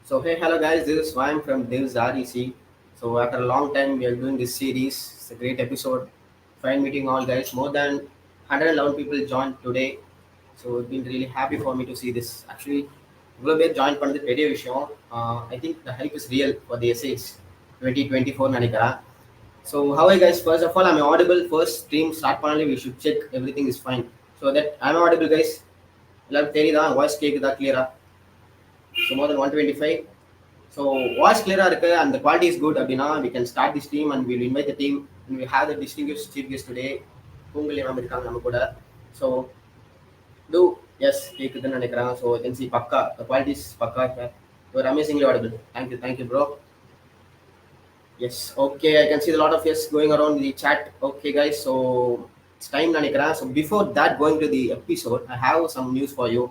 So hey, hello guys, this is Swam from Div's REC. So after a long time, we are doing this series. It's a great episode. Fine meeting all guys. More than 111 people joined today. So it's been really happy for me to see this. Actually, இவ்வளோ பேர் join பண்ணது பெரிய விஷயம். I think the hype is real for the SIH 2024 நினைக்கிறேன். So how are you guys? First of all, I'm audible. First stream start பண்ணாலே we should check everything is fine. So that I'm audible guys. எல்லாரும் தெரியுதா? Voice கேக்குதா clear? So more than 125. So voice கிளியரா இருக்கு and the quality is good அப்படின்னா we can start this team and we'll invite the team and we have the distinguished chief guest today. Poongali ma'am இருக்காங்க நம்ம கூட. So do yes கேக்குதுன்னு நினைக்கிறேன். So I can see பக்கா the quality is பக்கா. You are amazingly audible. Thank you bro. Yes, okay, I can see a lot of yes going around the chat. Okay guys, so it's time நினைக்கிறேன். So before that, going to the episode, I have some news for you.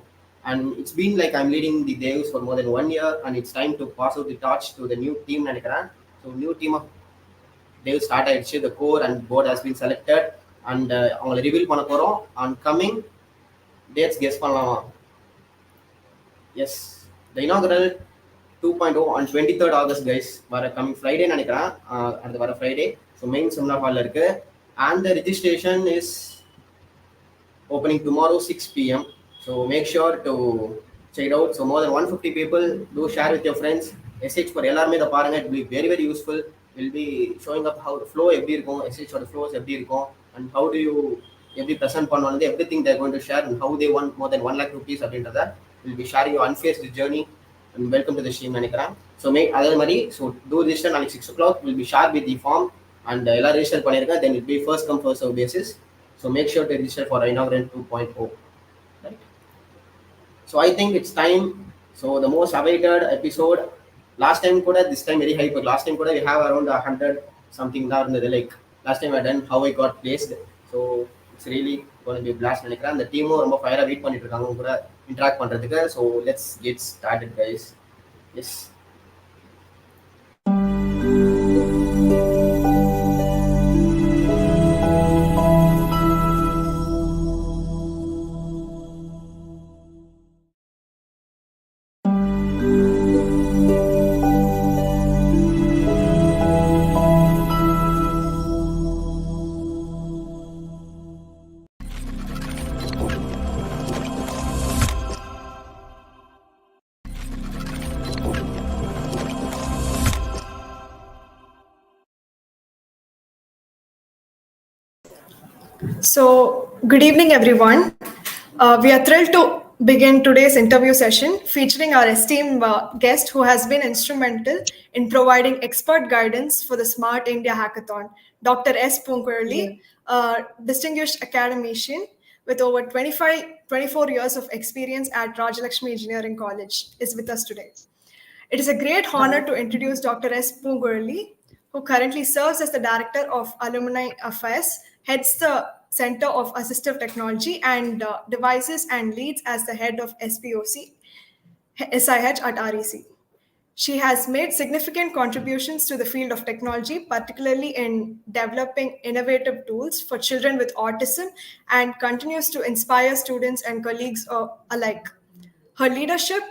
And it's been like I'm leading the Devs for more than 1 year, and it's time to pass out the torch to the new team நினைக்கிறேன். So new team of Devs start ஆயிடுச்சு. The core and board has been selected, and அவங்களை reveal பண்ண போறோம். On coming dates guess பண்ணலாமா? Yes, the inaugural 2.0 on 23rd August guys. வர coming Friday நினைக்கிறேன். அடுத்த வர Friday. So main seminar hall இருக்கு, and the registration is opening tomorrow 6 p.m. So make sure to check it out. So more than 150 people, do share with your friends. SH for எல்லாருமே இதை பாருங்க. It will be very very useful. We'll be showing up how the flow எப்படி இருக்கும், SH ஓட flows எப்படி இருக்கும், and how do you எப்படி present பண்ணுவாங்க, everything they're going to share, and how they want more than 1 lakh rupees அப்படின்றத we'll be sharing your unfazed journey. And welcome to the stream நினைக்கிறேன். So make அதே மாதிரி so do register நாளைக்கு 6 o'clock. We'll be share with the form and எல்லாரும் register பண்ணிருங்க. Then it will be first come first serve basis. So make sure to register for inaugural 2.0. Right? So I think it's time. So the most awaited episode. Last time kuda, this time very hype. Last time kuda we have around 100 something down the like. Last time I done how I got placed. So it's really going to be a blast. And the team ரொம்ப ஃபயரா wait பண்ணிட்டு இருக்காங்க கூட interact பண்றதுக்கு. So let's get started guys. Yes. So, good evening, everyone. We are thrilled to begin today's interview session featuring our esteemed guest who has been instrumental in providing expert guidance for the Smart India Hackathon, Dr. S. Punkurli, a distinguished academician with over 24 years of experience at Rajalakshmi Engineering College, is with us today. It is a great honor to introduce Dr. S. Punkurli, who currently serves as the Director of Alumni Affairs, heads the Center of Assistive Technology and Devices, and leads as the head of SPOC, SIH at REC. She has made significant contributions to the field of technology, particularly in developing innovative tools for children with autism, and continues to inspire students and colleagues alike. Her leadership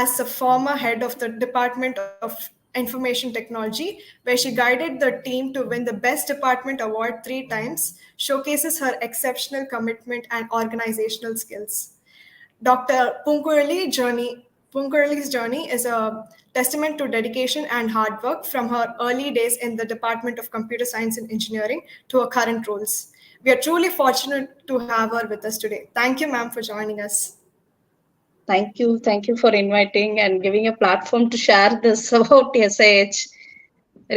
as a former head of the Department of Information Technology, where she guided the team to win the Best Department Award 3 times, showcases her exceptional commitment and organizational skills. Dr. Punkurli's journey is a testament to dedication and hard work from her early days in the Department of Computer Science and Engineering to her current roles. We are truly fortunate to have her with us today. Thank you, ma'am, for joining us. Thank you for inviting and giving a platform to share this about SIH.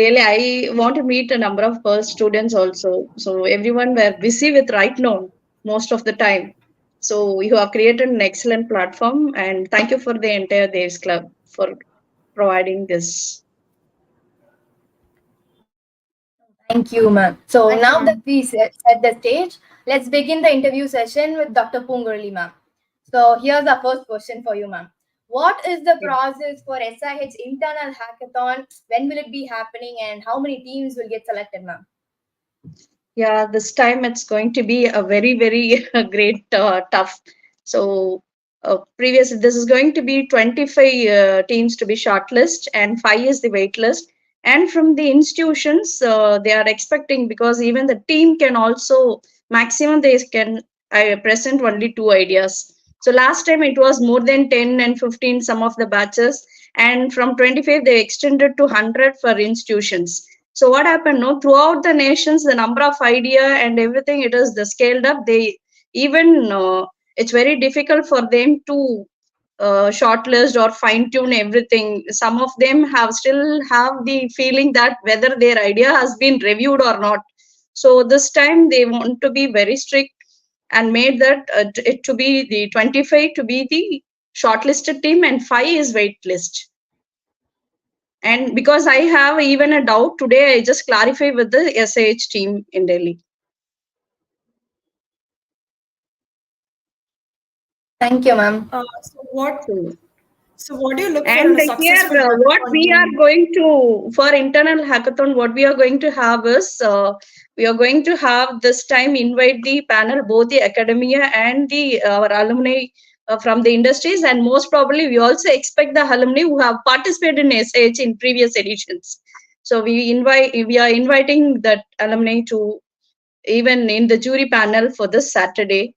Really, I want to meet a number of students also. So everyone were busy with right now most of the time. So you have created an excellent platform, and thank you for the entire Devs Club for providing this. Thank you, ma'am. So now that we set the stage, let's begin the interview session with Dr. Punkurli, ma'am. So here's our first question for you, ma'am. What is the process for SIH internal hackathon? When will it be happening, and how many teams will get selected, ma'am? Yeah, this time it's going to be a very, very great tough. So previous, this is going to be 25 teams to be shortlist and 5 is the wait list. And from the institutions, they are expecting, because even the team can also, maximum they can present only 2 ideas. So last time it was more than 10 and 15 some of the batches, and from 25 they extended to 100 for institutions. So what happened, no, throughout the nations the number of idea and everything, it is the scaled up. They even it's very difficult for them to shortlist or fine tune everything. Some of them have still have the feeling that whether their idea has been reviewed or not. So this time they want to be very strict and made that it to be the 25 to be the shortlisted team and 5 is wait list. And because I have even a doubt today, I just clarify with the SIH team in Delhi. Thank you, ma'am. So what do you look for And in a here, successful what hackathon we are team? going to, for internal hackathon, what we are going to have is, we are going to have this time invite the panel, both the academia and the our alumni from the industries, and most probably we also expect the alumni who have participated in SIH in previous editions. So we are inviting that alumni to even in the jury panel for this Saturday.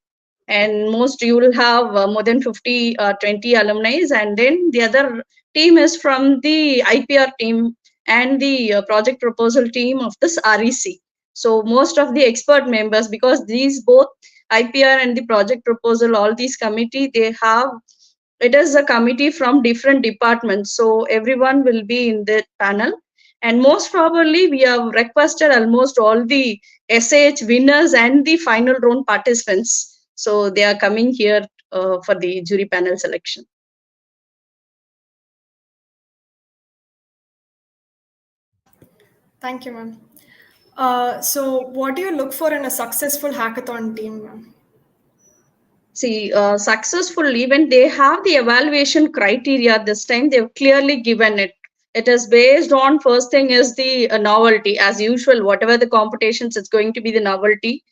And most you will have more than 50 20 alumni, and then the other team is from the IPR team and the project proposal team of this REC. So most of the expert members, because these both IPR and the project proposal, all these committee, they have, it is a committee from different departments, so everyone will be in the panel. And most probably we have requested almost all the SIH winners and the final round participants, so they are coming here for the jury panel selection. Thank you, ma'am. So what do you look for in a successful hackathon team, ma'am? See, successful, even they have the evaluation criteria this time, they've clearly given it. It is based on, first thing is the novelty, as usual, whatever the competitions, it's going to be the novelty.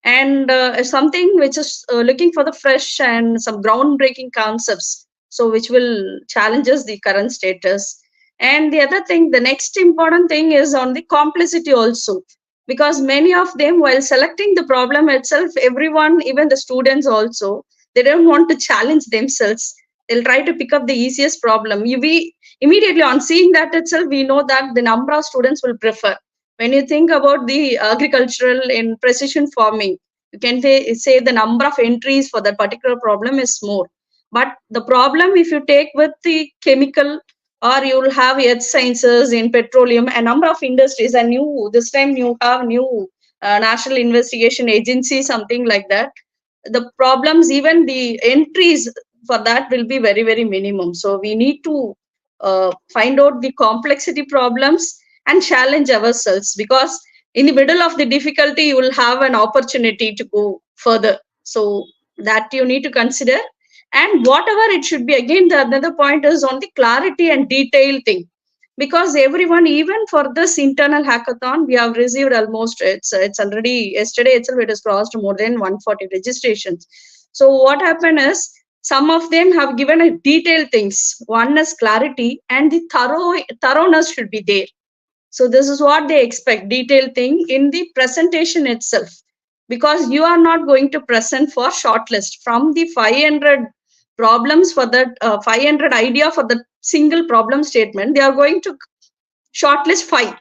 And something which is looking for the fresh and some groundbreaking concepts, so which will challenges the current status. And the other thing, the next important thing is on the complexity also, because many of them, while selecting the problem itself, everyone, even the students also, they don't want to challenge themselves. They'll try to pick up the easiest problem. We immediately on seeing that itself, we know that the number of students will prefer. When you think about the agricultural in precision farming, you can say the number of entries for that particular problem is more. But the problem, if you take with the chemical, or you will have earth sciences in petroleum, a number of industries, and new this time you have new national investigation agency, something like that. The problems, even the entries for that will be very very minimum. So we need to find out the complexity problems and challenge ourselves, because in the middle of the difficulty you will have an opportunity to go further. So that you need to consider. And whatever it should be, again the another point is on the clarity and detail thing, because everyone, even for this internal hackathon, we have received almost, it's already yesterday itself it has crossed more than 140 registrations. So what happened is, some of them have given a detailed things. One is clarity, and the thoroughness should be there. So this is what they expect, detailed thing in the presentation itself, because you are not going to present for shortlist from the 500 problems for that 500 idea for the single problem statement. They are going to shortlist 5.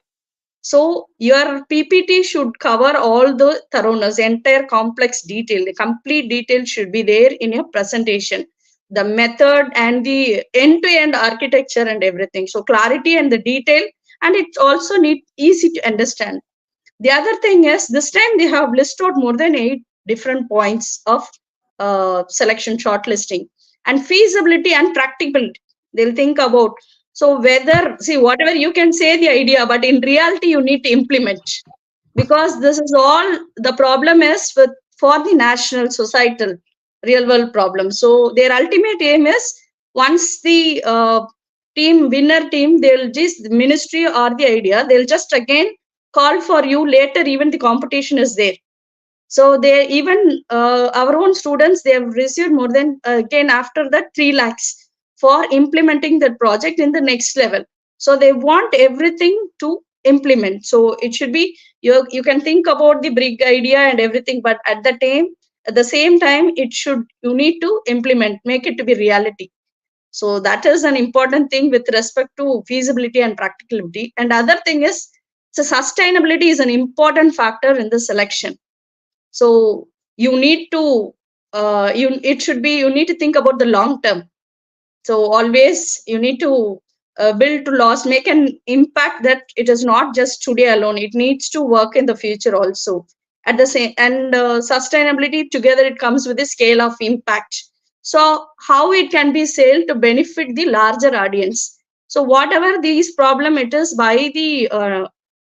So your PPT should cover all the thoroughness, entire complex detail. The complete detail should be there in your presentation. The method and the end-to-end architecture and everything. So clarity and the detail, and it also need easy to understand. The other thing is, this time they have listed out more than 8 different points of selection shortlisting, and feasibility and practicability. They'll think about, so whether, see, whatever you can say the idea, but in reality you need to implement, because this is all the problem is with for the national societal real world problem. So their ultimate aim is, once the team winner team, they'll just, the ministry or the idea, they'll just again call for you later, even the competition is there. So they even our own students, they have received more than again after that 3 lakhs for implementing that project in the next level. So they want everything to implement. So it should be you can think about the big idea and everything, but at the same time it should you need to implement, make it to be reality. So that is an important thing with respect to feasibility and practicability. And other thing is, so sustainability is an important factor in the selection. So you need to you need to think about the long term. So always you need to build to last, make an impact that it is not just today alone. It needs to work in the future also. At the same and sustainability together, it comes with a scale of impact. So how it can be sold to benefit the larger audience. So whatever these problem it is by the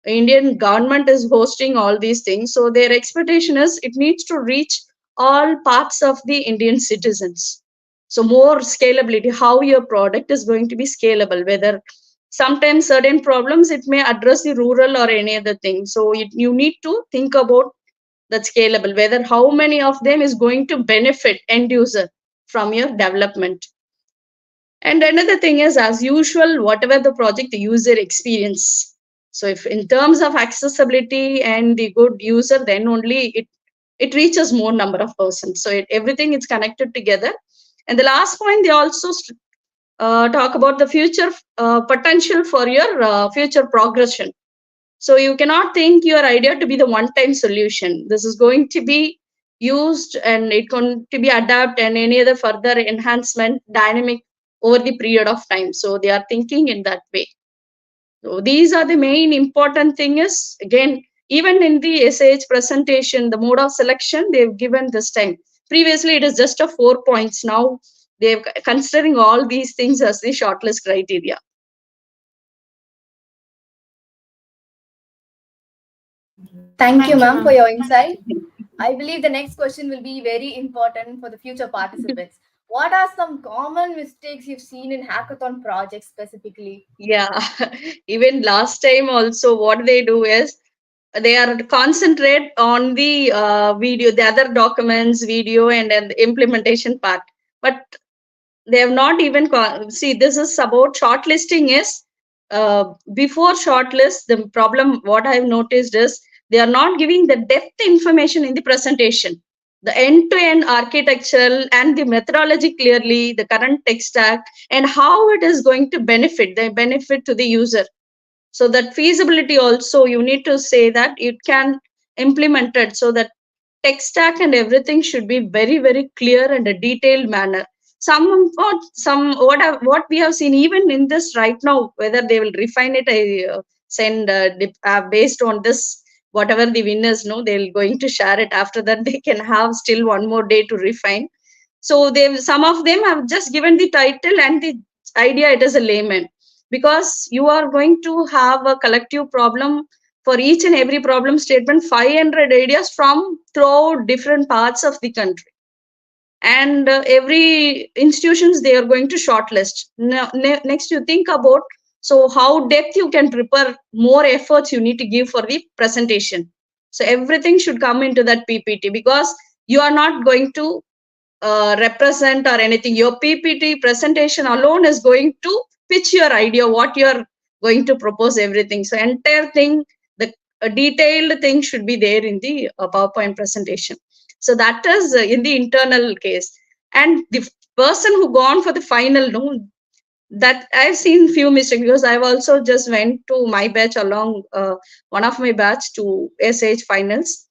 Indian government is hosting all these things. So their expectation is it needs to reach all parts of the Indian citizens. So more scalability, how your product is going to be scalable, whether sometimes certain problems it may address the rural or any other thing. So you need to think about that scalable, whether how many of them is going to benefit end user from your development. And another thing is, as usual, whatever the project, the user experience. So if in terms of accessibility and the good user, then only it reaches more number of persons. So everything is connected together. And the last point, they also talk about the future potential for your future progression. So you cannot think your idea to be the one-time solution. This is going to be used and it going to be adapted and any other further enhancement dynamic over the period of time. So they are thinking in that way. So these are the main important thing is, again, even in the SIH presentation, the mode of selection they've given this time. Previously, it is just a 4 points. Now they're considering all these things as the shortlist criteria. Thank you, ma'am, for your insight. I believe the next question will be very important for the future participants. What are some common mistakes you've seen in hackathon projects specifically? Yeah, even last time also, what they do is they are concentrate on the video, the other documents, video, and the implementation part. But they have not even see. This is about shortlisting. Is before shortlist, the problem what I've noticed is they are not giving the depth information in the presentation, the end-to-end architectural and the methodology clearly, the current tech stack, and how it is going to benefit to the user. So that feasibility also you need to say that it can implement it, so that tech stack and everything should be very very clear and a detailed manner. What we have seen even in this right now, whether they will refine it, I send based on this, whatever the winners know, they're going to share it. After that they can have still one more day to refine. So they some of them have just given the title and the idea, it is a layman, because you are going to have a collective problem for each and every problem statement, 500 ideas from throughout different parts of the country, and every institutions they are going to shortlist. Now, next you think about, so how depth you can prepare, more efforts you need to give for the presentation. So everything should come into that PPT, because you are not going to represent or anything. Your PPT presentation alone is going to pitch your idea, what you are going to propose, everything. So entire thing, the detailed thing should be there in the PowerPoint presentation. So that is in the internal case. And the person who gone for the final, no, that I've seen few mistakes, because I've also just went to my batch along one of my batch to SH finals.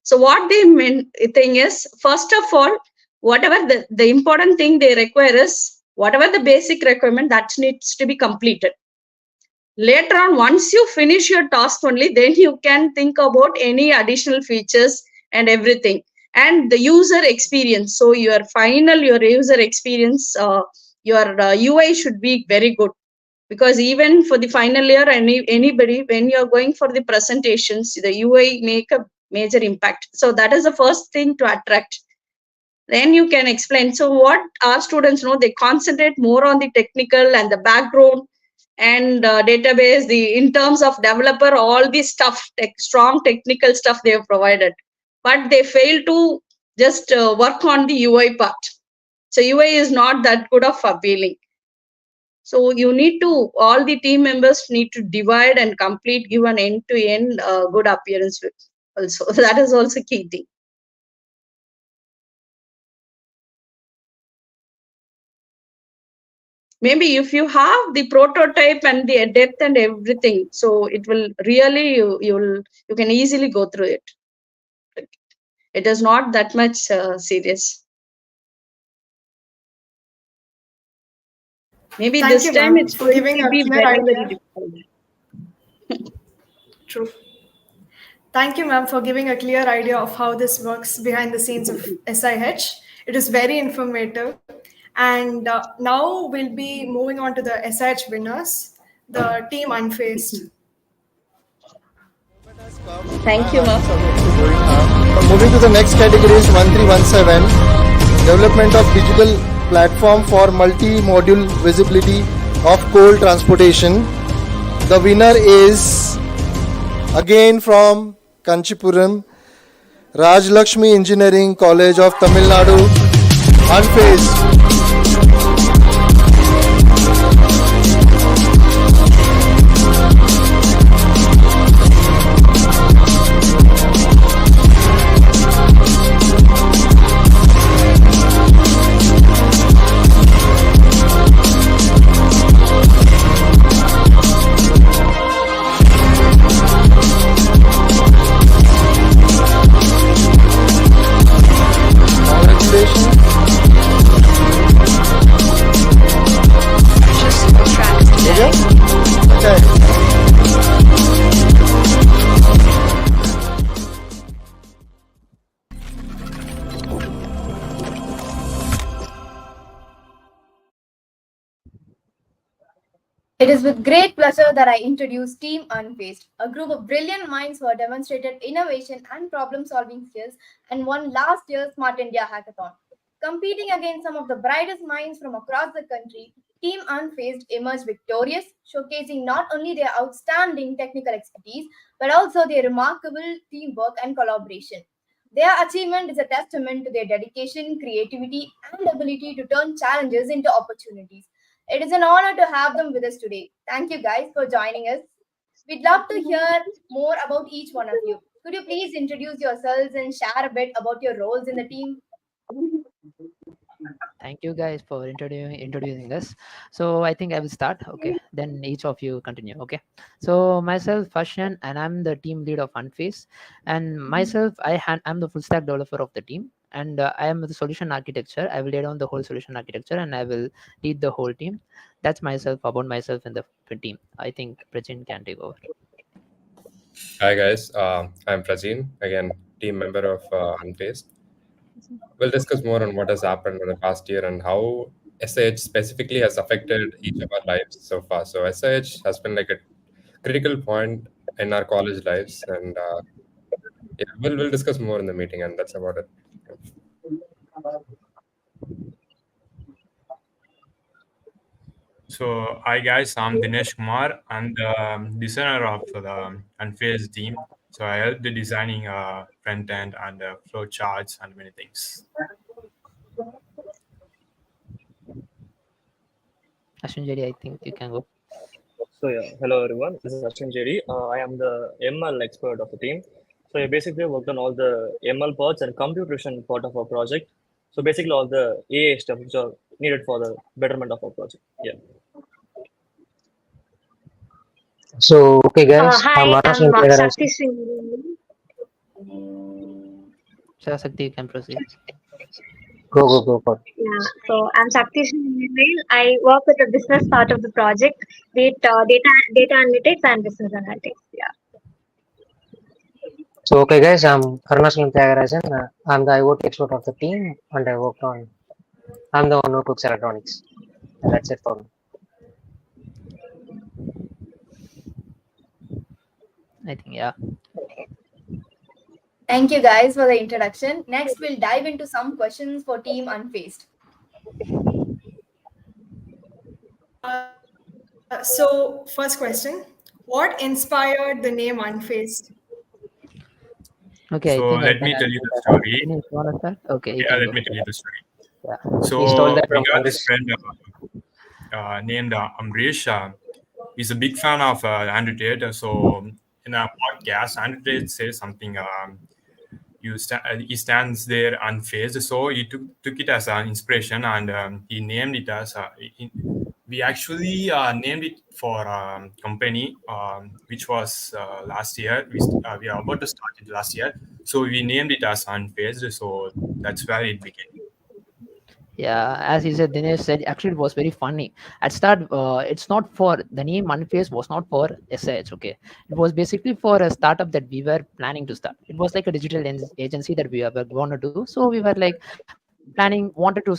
So what they mean thing is, first of all, whatever the important thing they require is whatever the basic requirement that needs to be completed. Later on, once you finish your task only, then you can think about any additional features and everything. And the user experience. So your user experience, your UI should be very good, because even for the final year, anybody, when you're going for the presentations, the UI make a major impact. So that is the first thing to attract. Then you can explain. So what our students know, they concentrate more on the technical and the background and database, the in terms of developer, all the stuff, strong technical stuff they have provided. but they fail to just work on the UI part. So UI is not that good of appealing. So you need to, all the team members need to divide and complete, give an end-to-end good appearance with also. That is also key thing. Maybe if you have the prototype and the depth and everything, so it will really, you can easily go through it. It is not that much serious. Maybe Thank this you, time ma'am, it's for going giving to a be clear very, very idea. difficult. True. Thank you, ma'am, for giving a clear idea of how this works behind the scenes of SIH. It is very informative. And now we'll be moving on to the SIH winners, the Team Unfazed. Thank you, ma'am. Moving to the next category is 1317, development of digital platform for multi-module visibility of coal transportation. The winner is again from Kanchipuram, Rajlakshmi Engineering College of Tamil Nadu, Unfazed. It is with great pleasure that I introduce Team Unfazed, a group of brilliant minds who have demonstrated innovation and problem solving skills and won last year's Smart India Hackathon. Competing against some of the brightest minds from across the country, Team Unfazed emerged victorious, showcasing not only their outstanding technical expertise but also their remarkable teamwork and collaboration. Their achievement is a testament to their dedication, creativity, and ability to turn challenges into opportunities. It is an honor to have them with us today. Thank you guys for joining us. We'd love to hear more about each one of you. Could you please introduce yourselves and share a bit about your roles in the team? Thank you guys for introducing us. So I think I will start. Okay, then each of you continue. Okay. So myself, Fashion, and I'm the team lead of Unface. And myself, I'm the full stack developer of the team, and I am the solution architecture. I will lay down the whole solution architecture, and I will lead the whole team. That's myself about myself and the team. I think Prajin can take over. Hi guys, I'm Prajin, again team member of Unfazed. We'll discuss more on what has happened in the past year and how SIH specifically has affected each of our lives so far. So SIH has been like a critical point in our college lives, and yeah, we'll discuss more in the meeting, and that's about it. So, hi guys, I'm Dinesh Kumar. I'm the designer of the Unfazed team. So, I help the designing front end and flow charts and many things. Ashwin Jedi, I think you can go. So yeah, hello everyone. This is Ashwin Jerry. I am the ML expert of the team. So I basically worked on all the ML parts and computation part of our project. So basically all the AI stuff which are needed for the betterment of our project. Yeah. So, okay, guys, I'm Hi, Anas I'm Sakti Integration. Singh. Shasakti, you can proceed. Go for it. Yeah, so I'm Sakti Singh. I work with the business part of the project, be it data analytics and business analytics. Yeah. So, okay, guys, I'm Karnaslam Tyagarajan. I'm the IoT expert of the team, and I'm the one who cooks electronics. And that's it for me. I think, yeah. Thank you guys for the introduction. Next, we'll dive into some questions for Team Unfazed. So, first question: what inspired the name Unfazed? Okay, I So think I let can me tell you answer the that. story. Dinesh, you wanna start? Okay, you Yeah, can let go. me tell you the story. Yeah. He stole So that we from got this Amrish. friend named Amrish. He's a big fan of Andrew Tate. So in a podcast, Andrew Tate says something. He stands there unfazed. So he took it as an inspiration, and he named it as. We actually named it for company, which was last year. We are about to start it last year, so we named it as Unfazed. So that's where it began. Yeah, as he said, Dinesh said, actually it was very funny. At start, it's not for the name Unface was not for SIH. Okay, it was basically for a startup that we were planning to start. It was like a digital agency that we were going to do. So we were like planning, wanted to,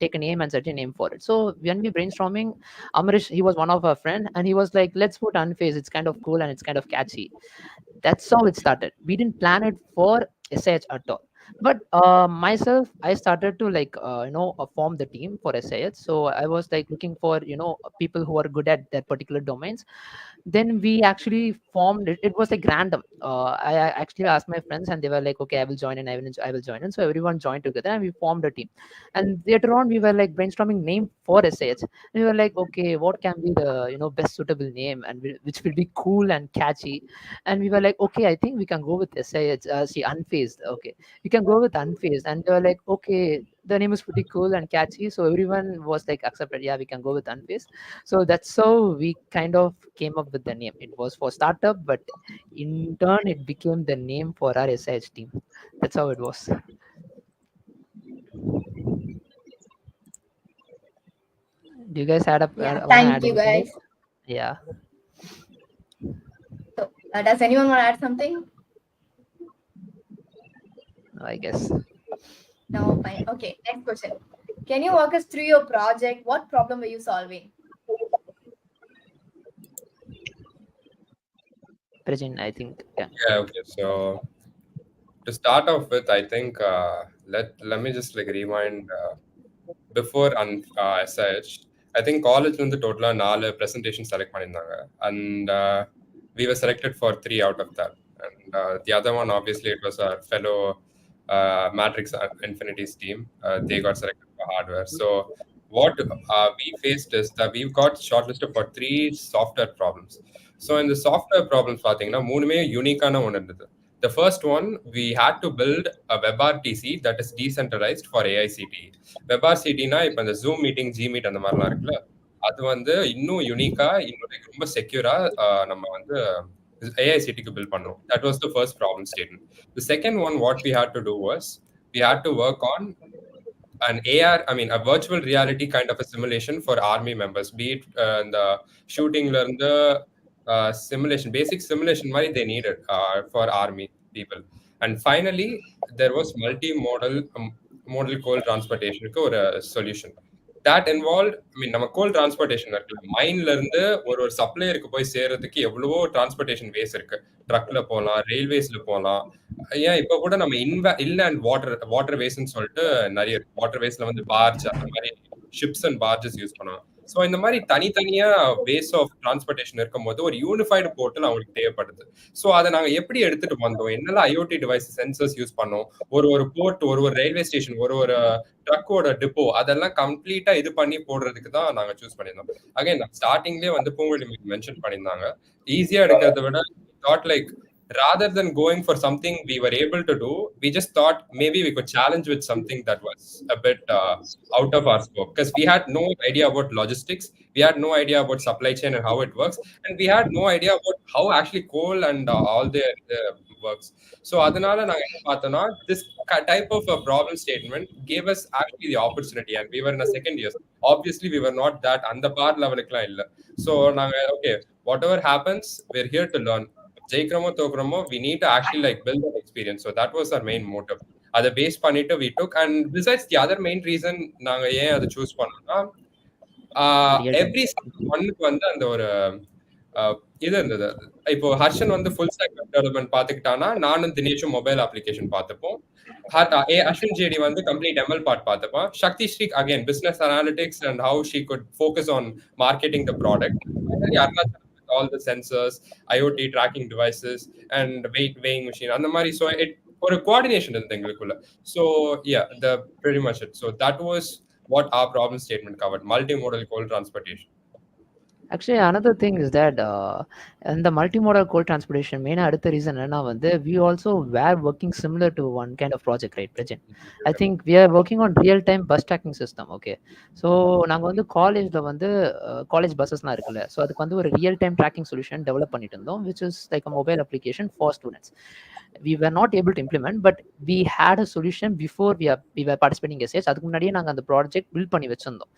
take a name and set a name for it. So when we brainstorming, Amrish, he was one of our friend, and he was like, let's put Unface. It's kind of cool and it's kind of catchy. That's how it started. We didn't plan it for SIH at all. But myself, I started to like form the team for SIH. So I was like looking for people who are good at their particular domains. Then we actually formed it. It was like random. I actually asked my friends, and they were like, okay, I will join, and I will join. And so everyone joined together, and we formed a team. And later on, we were like brainstorming name for SIH. And we were like, okay, what can be the best suitable name, and which will be cool and catchy. And we were like, okay, I think we can go with SIH. See, Unfazed. Okay, we can go with Unfazed. And they were like, okay, the name is pretty cool and catchy. So everyone was like accepted. Yeah, we can go with Unfazed. So that's how we kind of came up with the name. It was for startup, but in turn, it became the name for our SIH team. That's how it was. Do you guys Yeah, want to thank add you anything? guys. Yeah, So, does anyone want to add something? I guess. No, fine. Okay, next question. Can you walk us through your project? What problem were you solving? Prajin, I think. Yeah. Yeah, okay. So to start off with, I think let me just like rewind before SIH. I think college வந்து டோட்டலா 4 presentation select பண்ணியிருந்தாங்க. And we were selected for 3 out of that. And the other one, obviously, it was our fellow Matrix Infinity's team. They got selected for hardware. So what we faced is that we've got shortlisted for 3 software problems. So in the software problems, பார்த்தீங்கன்னா மூணுமே யூனிக்கான ஒன்று இருந்தது. The first one, we had to build a WebRTC that is decentralized for AICTE. WebRTCனா இப்போ இந்த zoom meeting GMeet அந்த மாதிரிலாம் இருக்குல்ல, அது வந்து இன்னும் யூனிக்கா இன்னும் ரொம்ப செக்யூரா நம்ம வந்து AICTக்கு பில்ட் பண்ணோம். That was the first problem statement. The second one, what we had to do was we had to work on an AR, I mean, a virtual reality kind of a simulation for army members, be it the shooting learn the simulation, basic simulation why they needed for army people. And finally, there was multimodal modal coal transportation or a solution that involved, I mean, நம்ம கோல் transportation இருக்குல்ல, மைன்ல இருந்து ஒரு சப்ளையருக்கு போய் சேர்றதுக்கு எவ்வளவோ transportation ways இருக்கு. ட்ரக்ல போகலாம், ரயில்வேஸ்ல போகலாம். ஏன் இப்ப கூட நம்ம இன்லேண்ட் வாட்டர் வேஸ்ன்னு சொல்லிட்டு நிறைய இருக்கு. வாட்டர் வேஸ்ல வந்து பார்ஜ் அந்த மாதிரி ஷிப்ஸ் அண்ட் பார்ஜஸ் யூஸ் பண்ணலாம். ஸோ இந்த மாதிரி தனித்தனியா வேஸ் ஆஃப் டிரான்ஸ்போர்ட்டேஷன் இருக்கும்போது ஒரு யூனிஃபைடு போர்ட்டல் அவங்களுக்கு தேவைப்படுது. ஸோ அதை நாங்க எப்படி எடுத்துட்டு வந்தோம், என்னெல்லாம் ஐஓடி டிவைஸ் சென்சர்ஸ் யூஸ் பண்ணோம், ஒரு போர்ட், ஒரு ரயில்வே ஸ்டேஷன், ஒரு ட்ரக்கோட டிப்போ, அதெல்லாம் கம்ப்ளீட்டா இது பண்ணி போடுறதுக்கு தான் நாங்க சூஸ் பண்ணியிருந்தோம். அகைன் ஸ்டார்டிங்லேயே வந்து பூங்கொழி மென்ஷன் பண்ணியிருந்தாங்க, ஈஸியா எடுக்கிறத விட thought like rather than going for something we were able to do, we just thought maybe we could challenge with something that was a bit out of our scope, because we had no idea about logistics, we had no idea about supply chain and how it works, and we had no idea about how actually coal and all the works. So adanala naanga enna paathona, this type of a problem statement gave us actually the opportunity, and we were in a second year. Obviously we were not that and the bar level la illa. So naanga okay, whatever happens, we're here to learn. ஜெயிக்கிறோமோ தோக்குறோமோ, we need to actually like build that experience. So that was our main motive. அதை base பண்ணிட்டு we took, and besides the other main reason நாங்க ஏன் அதை choose பண்ணோம்னா, every ஒன்னுக்கு வந்து அந்த ஒரு இது இருந்தது. இப்போ ஹர்ஷன் வந்து ஃபுல் ஸ்டாக் டெவலப்மெண்ட் பார்த்துக்கிட்டானா, நானும் தினேஷும் மொபைல் அப்ளிகேஷன் பார்த்துப்போம். அஸ்வின் ஜேடி வந்து கம்ப்ளீட் எம்எல் பார்ட் பார்த்துப்பான். Shakthi Sri again business analytics and how she could focus on marketing the product. Arunachalam all the sensors, IoT tracking devices, and weighing machine. And the mari, so it for a coordination in the So yeah, the pretty much it. So that was what our problem statement covered: multimodal coal transportation. Actually, another thing is that in the multimodal coal transportation, main அடுத்த reason என்னன்னா வந்து we also were working similar to one kind of project, right, Prajan? I think we are working on real-time bus tracking system, okay? So நாங்க வந்து காலேஜ்ல வந்து college பஸ்ஸஸ்லாம் இருக்குல்ல, so அதுக்கு வந்து ஒரு real time tracking solution develop பண்ணிட்டு இருந்தோம், which is like a mobile application for students. We were not able to implement, but we had a solution before we were participating in SIH. அதுக்கு முன்னாடியே நாங்கள் அந்த project build பண்ணி வச்சிருந்தோம்.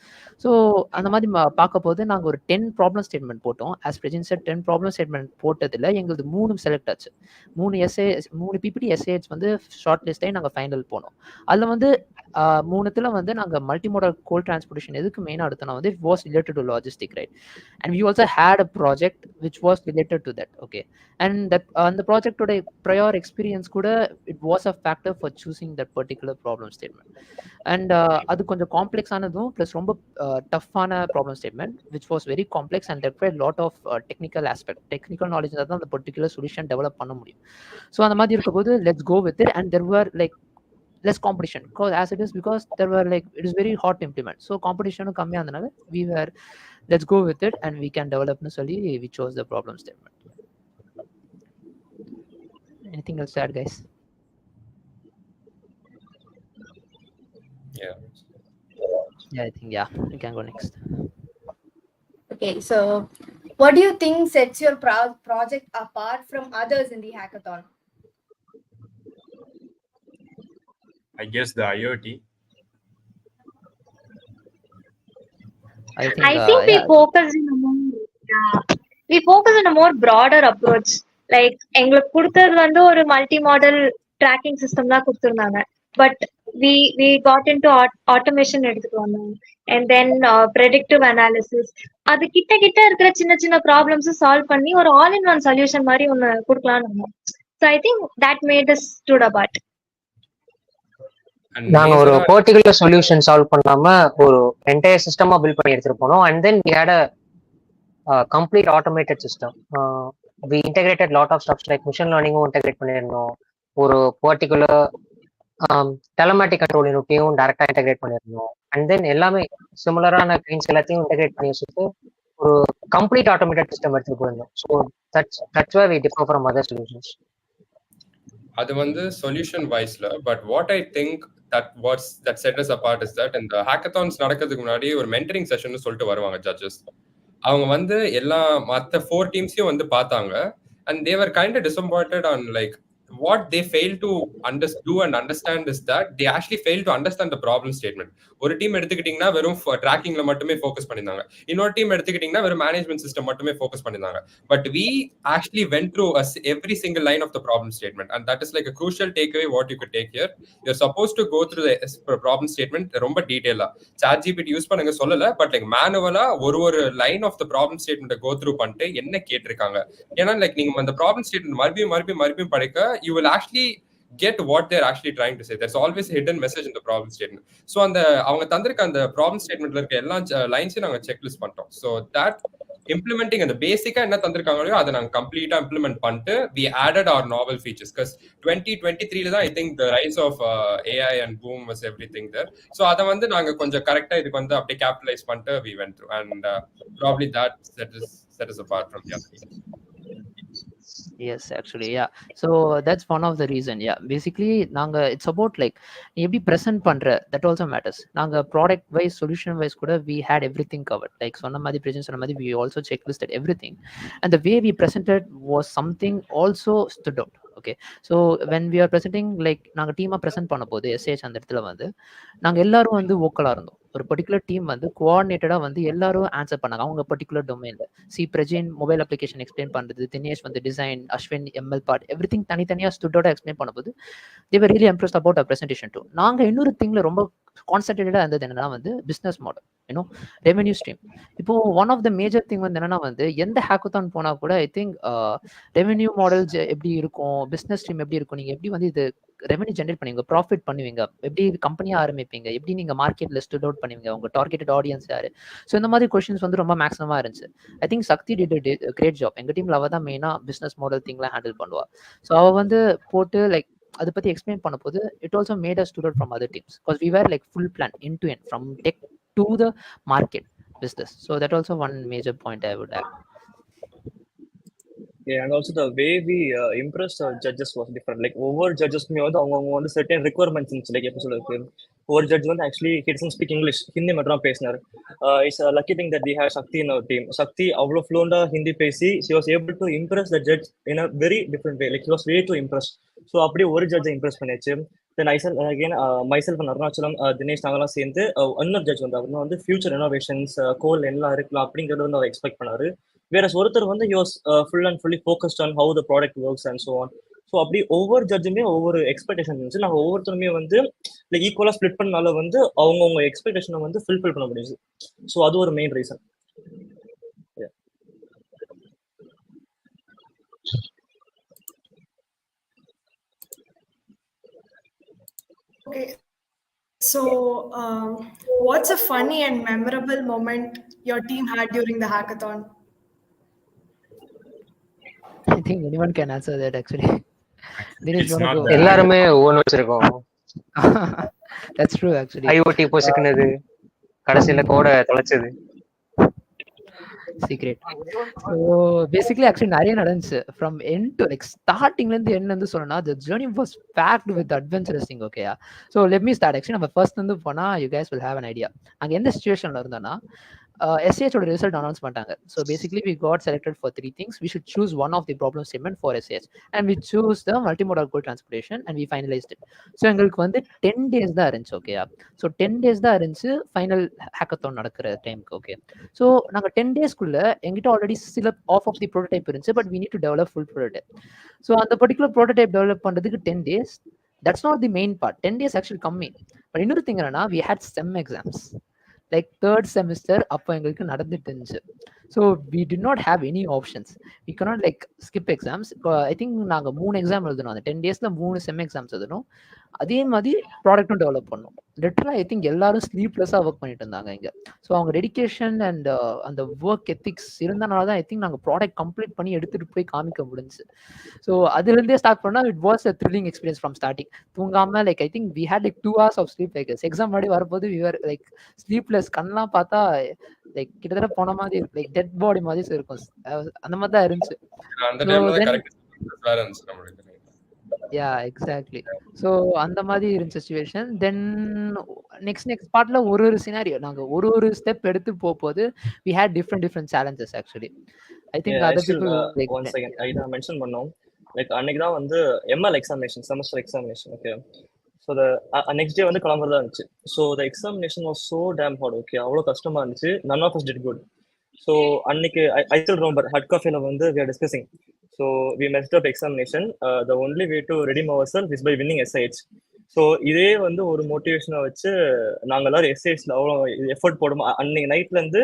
So அந்த மாதிரி பார்க்க போது நாங்கள் ஒரு 10 ப்ராப்ளம் ஸ்டேட்மெண்ட் போட்டோம். As Prajan sir 10 problem statement போட்டதில் எங்களுக்கு 3 செலக்ட் ஆச்சு. 3 பிபிடி SIH வந்து ஷார்ட் லிஸ்ட் ஆகி நாங்கள் ஃபைனல் போனோம். அதில் வந்து 3த்துல வந்து நாங்கள் மல்டிமோடல் கோல் டிரான்ஸ்போர்ட்டேஷன் எதுக்கு மெயினாக எடுத்தோம்னா வந்து it was related to logistic, right? And we also had a project which was related to that, okay? And that அந்த ப்ராஜெக்டோட ப்ரையர் எக்ஸ்பீரியன்ஸ் கூட it was a factor for choosing that particular problem statement. And அது கொஞ்சம் காம்ப்ளெக்ஸானதும் plus ரொம்ப டஃப்பான problem statement which was very complex and required lot of technical aspect, technical knowledge தான் அந்த பர்டிகுலர் சொல்யூஷன் டெவலப் பண்ண முடியும். ஸோ அந்த மாதிரி இருக்கும்போது let's go with it. And there were like less competition because there were like it is very hard to implement, so competition kammiya andanaga we were let's go with it and we can develop nu solli we chose the problem statement. Anything else to add, guys? Yeah, I think we can go next. Okay, so what do you think sets your project apart from others in the hackathon? I guess the IoT. I think we focus in a more we focus on a more broader approach. Like எங்களுக்கு கொடுத்தது வந்து ஒரு multi model tracking system தான் கொடுத்துருந்தாங்க. But we got into automation எடுத்துட்டு வந்தோம். And then predictive analysis. அது கிட்ட இருக்கிற சின்ன சின்ன ப்ராப்ளம்ஸ் சால்வ் பண்ணி ஒரு ஆல் இன் ஒன் சொல்யூஷன் மாதிரி ஒன்னு கொடுக்கலாம்னு இருந்தோம். So I think that made us stood apart. நாங்க ஒரு பர்டிகுலர் சொல்யூஷன் சால்வ் பண்ணாம ஒரு என்டையர் சிஸ்டமா பில்ட் பண்ணி எடுத்துட்டு போனோம். And then we had a complete automated system. We integrated lot of stuff like machine learning integrate பண்ணிருந்தோம். ஒரு பர்டிகுலர் டெலமேட்டிக் கண்ட்ரோல் யூனிட்டையும் டைரக்டா இன்டெகிரேட் பண்ணிருந்தோம். அண்ட் தென் எல்லாமே சிமிலரான கைன்ஸ் எல்லாத்தையும் இன்டெகிரேட் பண்ணி வச்சுட்டு ஒரு கம்ப்ளீட் ஆட்டோமேட்டட் சிஸ்டம் எடுத்துட்டு போயிருந்தோம். So that's way we differ from other solutions. அது வந்து சொல்யூஷன் வைஸ்ல, but what I think that set us apart is that இந்த ஹேக்கத்தான்ஸ் நடக்கிறதுக்கு முன்னாடி ஒரு மென்டரிங் செஷன் சொல்லிட்டு வருவாங்க ஜட்ஜஸ். அவங்க வந்து எல்லா மற்ற 4 டீம்ஸையும் வந்து பார்த்தாங்க. and they were kind of disappointed on like what they failed to do and understand is that they actually failed to understand the problem statement. ஒரு டீம் எடுத்துக்கிட்டீங்கன்னா வெறும் ட்ராக்கிங்ல மட்டுமே ஃபோக்கஸ் பண்ணிருந்தாங்க. இன்னொரு டீம் எடுத்துக்கிட்டீங்கன்னா வெறும் மேனேஜ்மெண்ட் சிஸ்டம் மட்டுமே ஃபோக்கஸ் பண்ணிருந்தாங்க. But we actually went through every single line of the problem statement, and that is like a crucial takeaway what you could take here. You're supposed to go through the problem statement ரொம்ப டீடைலா. ChatGPT use பண்ணுங்க சொல்லல, but like மேனுவலா ஒரு line of the problem statement go through பண்ணிட்டு என்ன கேட்டிருக்காங்க. ஏன்னா like நீங்க அந்த ப்ராப்ளம் ஸ்டேட்மெண்ட் மறுபடியும் படிக்க you will actually get what they're actually trying to say. There's always a hidden message in the problem statement. So அந்த அவங்க தந்திருக்க அந்த ப்ராப்ளம் ஸ்டேட்மெண்ட்ல இருக்க எல்லா லைன்ஸையும் நாங்க செக்லிஸ்ட் பண்ணிட்டோம். So that implementing அந்த பேசிக்கா என்ன தந்திருக்காங்களோ அதை நாங்க கம்ப்ளீட்டா இம்ப்ளிமெண்ட் பண்ணிட்டு we added our novel features because 2023 தான் I think the rise of AI and boom was everything there. So அதை வந்து நாங்க கொஞ்சம் கரெக்டா இதுக்கு வந்து அப்படியே கேபிட்டலைஸ் பண்ணிட்டு we went through, and probably that set us apart from the others. Yes, actually, yeah. So that's one of the reason. Yeah, basically நாங்க it's about like எப்படி present பண்ற, that also matters. நாங்க product wise solution wise கூட we had everything covered. Like சொன்ன மாதிரி present சொன்ன மாதிரி we also checklisted everything, and the way we presented was something also stood out. Okay, so when we are presenting like நாங்க டீமா present பண்ண போது SIH அந்த இடத்துல வந்து நாங்க எல்லாரும் வந்து வோக்கலா இருந்தோம். ஒரு பர்டிகுலர் டீம் வந்து கோஆர்டினேட்டடா வந்து எல்லாரும் ஆன்சர் பண்ணாங்க அவங்க பர்டிகுலர் டொமைன்ல. பிரஜின் மொபைல் அப்ளிகேஷன் எக்ஸ்பிளைன் பண்றது, தினேஷ் வந்து design, Ashwin ML part, everything தனித்தனியா ஸ்டுடோட எக்ஸ்பிளைன் பண்ணும்போது they were really impressed about our presentation too. நாங்க இன்னொரு திங்ல ரொம்ப கான்சென்ட்ரேட்டடாக இருந்தது என்னன்னா வந்து business model, you know revenue stream. இப்போ one of the major thing வந்து என்னன்னா வந்து எந்த ஹேக்கத்தான் போனால் கூட ஐ திங்க் ரெவென்யூ மாடல்ஸ் எப்படி இருக்கும், பிஸ்னஸ் ஸ்ட்ரீம் எப்படி இருக்கும், நீங்கள் எப்படி வந்து இது ரெவென்யூ ஜென்ரேட் பண்ணுவீங்க, ப்ராஃபிட் பண்ணுவீங்க, எப்படி கம்பெனியாக ஆரம்பிப்பீங்க, எப்படி நீங்கள் மார்க்கெட் லிஸ்ட் அவுட் பண்ணுவீங்க, உங்கள் டார்கெட்டட் ஆடியன்ஸ் யாரு. ஸோ இந்த மாதிரி கொஸ்டின்ஸ் வந்து ரொம்ப மேக்ஸிமமாக இருந்துச்சு. I think Shakti did great job. எங்கள் டீமில் அவள் தான் மெயினாக பிஸ்னஸ் மாடல் திங்லாம் ஹேண்டில் பண்ணுவாள். ஸோ அவள் வந்து போட்டு லைக் அதை பற்றி எக்ஸ்பிளைன் பண்ண போது it also made a student from other teams because we were like full plan end to end from tech to the market business. So that also one major point I would add. Yeah, and also the way we impressed our judges was different. Like over judges me on certain requirements in like episode. Over judge one actually he doesn't speak English. Hindi madram pesnar. It's a lucky thing that we have Shakti in our team. Shakti avlo fluent Hindi pesi. She was able to impress the judge in a very different way. Like he was way too impressed. So அப்படி ஒரு judge impress பண்ணியாச்சு. Then myself and Arunachalam Dinesh நாங்கெல்லாம் சேர்ந்து இன்னொரு judge வந்து அவர் வந்து future innovations கோல் எல்லாம் இருக்கலாம் அப்படிங்கிறது வந்து அவர் எக்ஸ்பெக்ட் பண்ணாரு. Whereas ஒருத்தர் வந்து he was full and fully focused on how the product works and so on. So அப்படி ஒவ்வொரு ஜட்ஜுமே ஒவ்வொரு எக்ஸ்பெக்டேஷன் இருந்துச்சு. நாங்கள் ஒவ்வொருத்தருமே வந்து லைக் ஈக்குவலாக ஸ்ப்ளிட் பண்ணால வந்து அவங்கவுங்க எக்ஸ்பெக்டேஷனை வந்து ஃபுல்ஃபில் பண்ண முடியுது. ஸோ அது ஒரு main reason. Okay. So, what's a funny and memorable moment your team had during the hackathon? I think anyone can answer that actually. எல்லாருமே ஓன் வச்சிருக்கோம். That's true actually. IoT பொசுக்குனது, கடைசியில கோட தொலைச்சது. Secret. So basically actually நிறைய நடந்துச்சு from end to like startingல இருந்து end வந்து சொல்லணும்னா the journey was packed with adventurous thing. Okay, so let me start. Actually நம்ம first வந்து போனா you guys will have an idea. அங்க எந்த சிச்சுவேஷன்ல இருந்தோம்னா SIH ஓட ரிசல்ட் அனௌன்ஸ் பண்ணிட்டாங்க. So basically we got selected for 3 things. We should choose one of the problem statement for SIH and we choose the multimodal coal transportation and we finalized it. So எங்களுக்கு வந்து 10 days தான் இருந்துச்சு. Okay, so 10 days தான் இருந்துச்சு final hackathon நடக்கிற டைமுக்கு. Okay, so நாங்கள் 10 daysக்குள்ள எங்கிட்ட ஆல்ரெடி சில ஆஃப் தி ப்ரோட்டோடைப் இருந்துச்சு, but we need to develop full prototype. So அந்த பர்டிகுலர் ப்ரோட்டோடைப் டெவலப் பண்ணுறதுக்கு 10 days. That's not the main part. 10 days actually கம்மி. பட் இன்னொரு திங் என்னன்னா we had sem exams. Like third semester அப்போ எங்களுக்கு நடந்துட்டு இருந்துச்சு. So we did not have any options. We cannot like skip exams. இப்போ I think நாங்கள் 3 exam எழுதணும். அந்த 10 daysல 3 செம் எக்ஸாம்ஸ் எழுதணும். அதே மாதிரி ப்ராடக்ட்டும் டெவலப் பண்ணணும். லிட்டரலாக ஐ திங்க் எல்லாரும் ஸ்லீப்லெஸ்ஸாக ஒர்க் பண்ணிட்டு இருந்தாங்க இங்கே. ஸோ அவங்க டெடிக்கேஷன் அண்ட் அந்த ஒர்க் எத்திக்ஸ் இருந்தனால தான் ஐ திங்க் நாங்கள் ப்ராடக்ட் கம்ப்ளீட் பண்ணி எடுத்துகிட்டு போய் காமிக்க முடிஞ்சு. ஸோ அதுலேருந்தே ஸ்டார்ட் பண்ணால் it was a thrilling experience from starting. தூங்காமல் like I think we had like 2 hours of sleep. Like exam முன்னாடி வரும்போது வி ஆர் லைக் ஸ்லீப்லெஸ். கண்ணெலாம் பார்த்தா லைக் கிட்டத்தட்ட போன மாதிரி லைக் டெட் பாடி மாதிரி இருக்கும். அந்த மாதிரி தான் இருந்துச்சு. Yeah exactly. ஸோ அந்த மாதிரி இருந்த சிச்சுவேஷன். தென் நெக்ஸ்ட் பார்ட்ல ஒரு சினாரியோ நாங்கள் ஒரு ஸ்டெப் எடுத்து போகும்போது we had different challenges actually. I think other people one second I mention பண்ணோம். லைக் அன்னைக்கு தான் வந்து ML examination, semester examination. Okay, so next day வந்து கிளம்புறதா இருந்துச்சு. So the examination was so damn hard. Okay, அவ்வளோ கஷ்டமா இருந்துச்சு. None of us did good. So அன்னைக்கு ஐ ஸ்டில் ரிமெம்பர் ஹட் காஃபேல வந்து we are discussing. So we messed up examination. The only way to redeem ourselves is by winning SIH. So இதே வந்து ஒரு மோட்டிவேஷனை வச்சு நாங்கள் எல்லாரும் SIHல அவ்வளோ எஃபர்ட் போடும். அன்னைக்கு நைட்ல இருந்து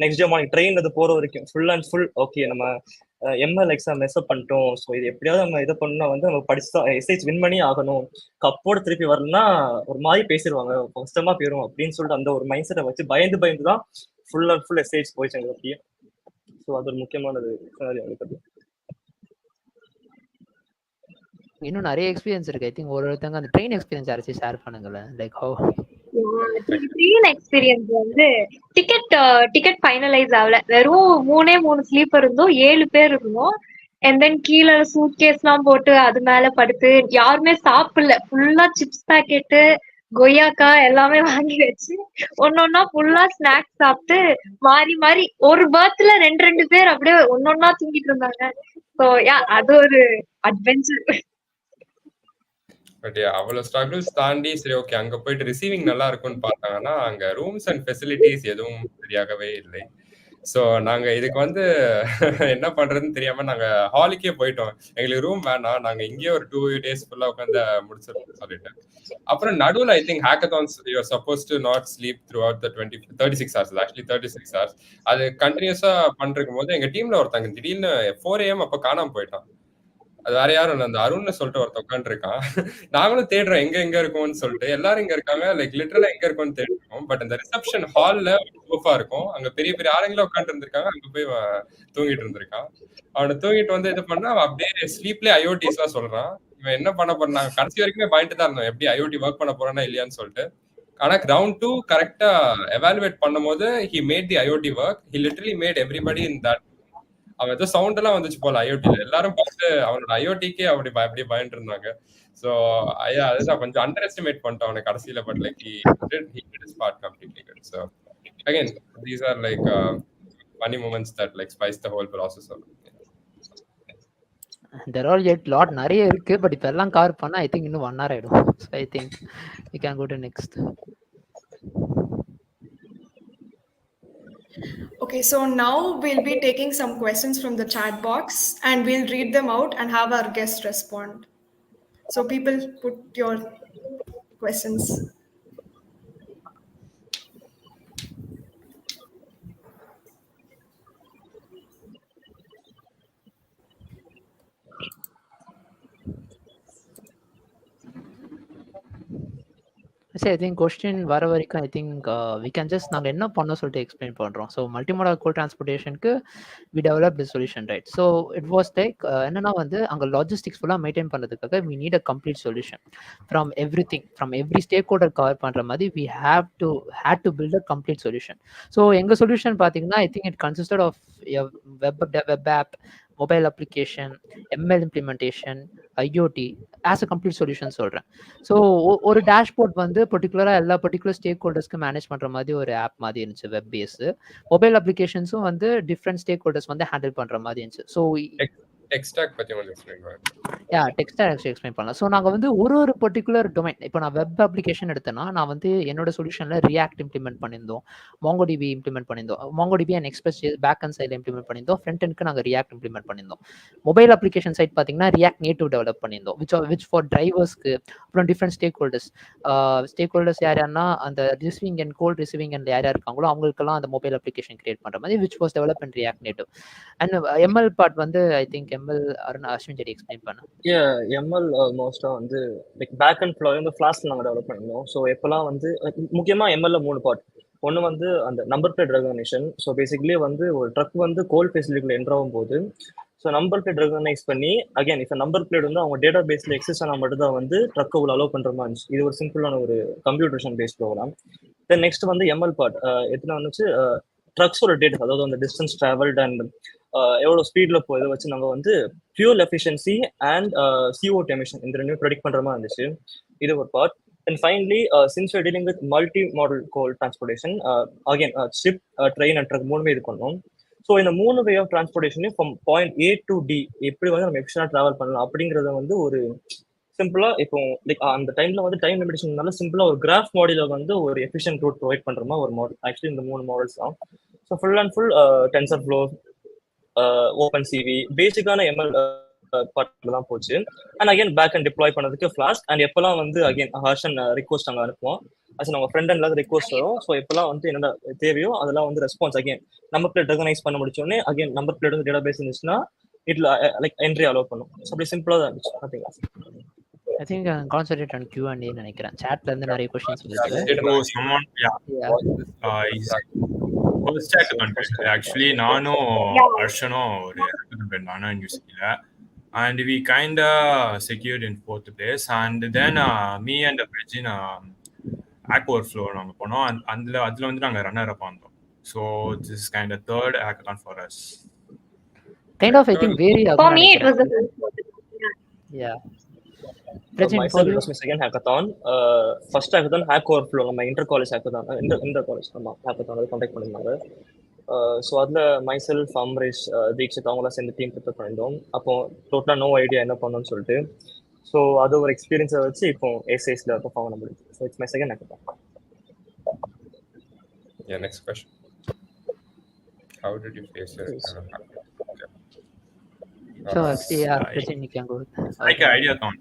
நெக்ஸ்ட் டே மார்னிங் ட்ரெயின் அது போற வரைக்கும் ஃபுல் அண்ட் ஃபுல் ஓகே நம்ம ML எக்ஸாம் மெஸ்அப் பண்ணிட்டோம். ஸோ இது எப்படியாவது நம்ம இதை பண்ணா வந்து நம்ம படிச்சுதான் SIH வின் பண்ணி ஆகணும். கப்போட திருப்பி வரலன்னா ஒரு மாதிரி பேசிடுவாங்க, கஷ்டமா போயிடும் அப்படின்னு சொல்லிட்டு அந்த ஒரு மைண்ட் செட்டை வச்சு பயந்து தான் ஃபுல் அண்ட் ஃபுல் SIH போயிடுச்சு எங்களுக்கு அப்படியே. ஸோ அது ஒரு முக்கியமானது எங்களுக்கு. இன்னும் நிறைய எக்ஸ்பீரியன்ஸ் இருக்கு. ஐ திங்க் ஒருத்தங்க அந்த ட்ரெயின் எக்ஸ்பீரியன்ஸ் யாராச்சும் ஷேர் பண்ணுங்களேன். லைக் ஹவ் ட்ரெயின் எக்ஸ்பீரியன்ஸ் வந்து டிக்கெட் ஃபைனலைஸ் ஆகல. வெறும் 3 ஸ்லீப்பர் இருந்தோம், 7 பேர் இருந்தோம். அண்ட் தென் கீழே சூட் கேஸ் எல்லாம் போட்டு அது மேல படுத்து யாருமே சாப்பிடல. ஃபுல்லா சிப்ஸ் பாக்கெட்டு, கொய்யாக்கா எல்லாமே வாங்கி வச்சு ஒன்னொன்னா ஃபுல்லா ஸ்நாக்ஸ் சாப்பிட்டு மாறி ஒரு பர்த்ல 2 பேர் அப்படியே ஒன்னொன்னா தூங்கிட்டு இருந்தாங்க. ஸோ யா அது ஒரு அட்வென்ச்சர். பட் அவ்வளவு ஸ்ட்ரகிள்ஸ் தாண்டி சரி ஓகே அங்க போயிட்டு ரிசீவிங் நல்லா இருக்கும்னு பார்த்தாங்கன்னா அங்க ரூம்ஸ் அண்ட் ஃபெசிலிட்டிஸ் எதுவும் சரியாகவே இல்லை. ஸோ நாங்க இதுக்கு வந்து என்ன பண்றதுன்னு தெரியாம நாங்க ஹாலுக்கே போயிட்டோம். எங்களுக்கு ரூம் வேணாம், நாங்க இங்கேயே ஒரு 2 டேஸ் ஃபுல்லா உட்காந்து முடிச்சிடணும்னு சொல்லிட்டு. அப்புறம் நடுவுல I think hackathons you are suppose to not sleep through out the 36 hours. Actually 36 hours அது கண்டினியூஸா பண்ணிருக்கும் போது எங்க டீம்ல ஒருத்தங்க திடீர்னு 4 AM அப்ப காணாம போயிட்டான். அது வேற யாரும் இல்ல, அந்த அருண்னு சொல்லிட்டு ஒருத்தன் உட்காந்துருக்கான். நாங்களும் தேடுறோம் எங்க எங்க இருக்கோம்னு சொல்லிட்டு. எல்லாரும் இங்க இருக்காங்க, லைக் லிட்டரலா எங்க இருக்கோம்னு தேடுறோம். பட் அந்த ரிசப்ஷன் ஹால்ல சோஃபா இருக்கும், அங்க பெரிய பெரிய ஆளுங்களும் உட்காந்து இருந்திருக்காங்க, அங்க போய் தூங்கிட்டு இருந்திருக்கான். அவனை தூங்கிட்டு வந்து இது பண்ணா அவன் அப்படியே ஸ்லீப்லயே ஐஓடிஸ் எல்லாம் சொல்றான். இவன் என்ன பண்ண போறான், கடைசி வரைக்குமே பயந்துட்டு தான் இருந்தோம் எப்படி ஐஓடி ஒர்க் பண்ண போறானா இல்லையான்னு சொல்லிட்டு. ஆனா ரவுண்ட் 2 கரெக்டா எவாலுவேட் பண்ணும்போது he made the IoT work. He literally made everybody in that. அவன் ஏதோ சவுண்ட் எல்லாம் வந்துச்சு போல ஐஓடில, எல்லாரும் பார்த்து அவனோட ஐஓடிக்கே அப்படியே பயந்து இருந்தாங்க. ஸோ அதுதான் கொஞ்சம் அண்டர் எஸ்டிமேட் பண்ணிட்டோம் அவனை கடைசியில. But like he did his part completely good. So again, these are like funny moments that like spice the whole process of it. There are yet lot நிறைய இருக்கு, பட் இப்ப எல்லாம் cover பண்ணா I think இன்னும் 1 hour ஆயிடும். So I think we can go to next. Okay, so now we'll be taking some questions from the chat box and we'll read them out and have our guests respond. So people put your questions. I think question வர வரைக்கும் I think we can just நாங்க என்ன பண்ணோம் சொல்லிட்டு explain பண்றோம். So multimodal coal டிரான்ஸ்போர்ட்டேஷனுக்கு we developed the solution, right? So it was like என்னன்னா வந்து அங்க லாஜிஸ்டிக்ஸ் ஃபுல்லா மெயின்டைன் பண்றதுக்காக we need a complete solution from everything, from every stakeholder cover பண்ற மாதிரி we had to build a complete solution. So எங்க solution பாத்தீங்கன்னா I think it consisted of a web app, mobile application, ML implementation, IoT as a complete solution சொல்றேன். So ஒரு dashboard வந்து பர்டிகுலரா எல்லா particular stack ஹோல்டர்ஸ்க்கு manage பண்ற மாதிரி ஒரு ஆப் மாதிரி இருந்துச்சு, வெப் பேஸ். மொபைல் அப்ளிகேஷன்ஸும் வந்து டிஃப்ரெண்ட் ஸ்டேக் ஹோல்டர்ஸ் வந்து ஹேண்டில் பண்ற மாதிரி இருந்துச்சு. ஸோ டெக் ஸ்டாக் பத்தி கொஞ்சம் எக்ஸ்பிளைன் பண்ணுங்க. டெக் ஸ்டாக் எக்ஸ்பிளைன் பண்ணலாம். ஸோ நாங்கள் வந்து ஒரு பர்டிகுலர் டொமைன், இப்போ நான் வெப் அப்ளிகேஷன் எடுத்தேன்னா நான் வந்து என்னோட சொல்யூஷனில் ரியாக்ட் இம்ப்ளிமெண்ட் பண்ணியிருந்தோம், மாங்கோடிபி இம்ப்ளிமெண்ட் பண்ணியிருந்தோம், MongoDB and Express back end சைடில் இம்ப்ளிமெண்ட் பண்ணியிருந்தோம், ஃப்ரண்ட் எண்ட்க்கு நாங்கள் ரியாக்ட் இம்ப்ளிமெண்ட் பண்ணியிருந்தோம். மொபைல் அப்ளிகேஷன் சைட் பார்த்தீங்கன்னா ரியாக்ட் நேட்டிவ் டெவலப் பண்ணியிருந்தோம், விச் ஃபார் டிரைவர்ஸ்க்கு. அப்புறம் டிஃப்ரெண்ட் ஸ்டேக் ஹோல்டர்ஸ் யாருன்னா அந்த receiving and cold receiving and யார் இருக்காங்களோ அவங்களுக்கெல்லாம் அந்த மொபைல் அப்ளிகேஷன் கிரியேட் பண்ணுற மாதிரி which was develop and React Native. And ML part வந்து I think ML Ashwin JD explain பண்ண. எம்எல் மோஸ்டா வந்து லைக் பேக் அண்ட் ஃப்ளோ வந்து ஃபிளாஸ்க் நாங்கள் டெவலப் பண்ணிருந்தோம். ஸோ எப்பெல்லாம் வந்து முக்கியமா எம்எல்ல 3 பார்ட். ஒன்று வந்து அந்த number plate recognition. So basically வந்து ஒரு ட்ரக் வந்து கோல் ஃபெசிலிட்டியில் என்டர் ஆகும் போது ஸோ நம்பர் பிளேட் ரெகனைஸ் பண்ணி அகைன் இப்போ நம்பர் பிளேட் வந்து அவங்க டேட்டா பேஸ்ல எக்ஸிஸ்ட் ஆனால் மட்டும் தான் வந்து ட்ரக்கை உள்ள அலோவ் பண்ணுற மாதிரி இருந்துச்சு. இது ஒரு சிம்பிளான ஒரு computation based program. Then next வந்து எம்எல் பார்ட் எத்தனை வந்துச்சு, ட்ரக்ஸோட டேட்டா, அதாவது அந்த டிஸ்டன்ஸ் டிராவல்ட் அண்ட் எவ்வளோ ஸ்பீடில் போய் இதை வச்சு நம்ம வந்து fuel efficiency and CO2 emission இந்த ரெண்டும் ப்ரெடிக்ட் பண்ணுற மாதிரி இருந்துச்சு. இது ஒரு part. And finally, since we're dealing with multi-modal coal transportation, again, ship, train and truck, 3 இது பண்ணோம். ஸோ இந்த 3 வே ஆஃப் டிரான்ஸ்போர்ட்டேஷனையும் from point A to D எப்படி வந்து நம்ம எஃபிஷியனாக ட்ராவல் பண்ணலாம் அப்படிங்கிறத வந்து ஒரு சிம்பிளா இப்போ லைக் அந்த டைம்ல வந்து டைம் லிமிடேஷன்னால சிம்பிளா ஒரு கிராஃப் மாடல வந்து ஒரு எஃபிஷியன்ட் ரூட் ப்ரொவைட் பண்ற மாதிரி ஒரு மாடல். ஆக்சுவலி இந்த 3 மாடல்ஸ் தான். So full and full TensorFlow, OpenCV, பேசிக்கான எம்எல் பார்ட்ல தான் போச்சு. And again backend deploy பண்ணதுக்கு ஃபிளாஸ்க். அண்ட் எப்பெல்லாம் வந்து அகைன் ஹர்ஷன் ரிக்வஸ்ட் அங்கே அனுப்புவோம், அது நம்ம ஃப்ரெண்ட் அண்ட்ல ரிக்வஸ்ட் வரும். ஸோ எப்பெல்லாம் வந்து என்னென்ன தேவையோ அதெல்லாம் வந்து response again number plate recognise பண்ண முடிச்சோடனே அகைன் நம்பர் பிளேட் வந்து டேட்டா பேஸ் இருந்துச்சுன்னா இட்ல லைக் என்ட்ரி அலோவ் பண்ணும். ஸோ அப்படி சிம்பிளா தான் இருந்துச்சு. பார்த்தீங்களா? I think concentrate on Q&A நினைக்கிறேன். சாட்ல இருந்து நிறைய क्वेश्चंस வருது. ஃபர்ஸ்ட் ஹேக்கத்தான் ஆக்சுவலி நானும் ஹர்ஷனும் ஒரு ஹேக்கத்தான் பண்ணானோ யூனிவர்சிட்டியில. And we kind of secured in 4th place. And then me and Regin Hack Overflow நாங்கள் போனோம். அதில் வந்து நாங்கள் ரன்னர் அப் வந்தோம். So this is kind of third hackathon for us. Kind of I think very for me it was the yeah. Myself, it was my second hackathon. First hackathon Hack Overflow, நம்ம inter college hackathon, இந்த college நம்ம hackathon வந்து contact பண்ணியிருந்தாங்க. So அதில் myself, Amresh, Dikshit அவங்களாம் சேர்ந்து team prepare பண்ணிட்டோம். அப்போ டோட்டலாக நோ ஐடியா என்ன பண்ணணும்னு சொல்லிட்டு. ஸோ அது ஒரு எக்ஸ்பீரியன்ஸை வச்சு இப்போ SIHல பர்ஃபார்ம் பண்ண முடியும். So it's my second hackathon. Yeah, next question. How did you face your internal hackathon? Okay. So actually, yeah, Like, Prachin, you can go with it's like an ideathon.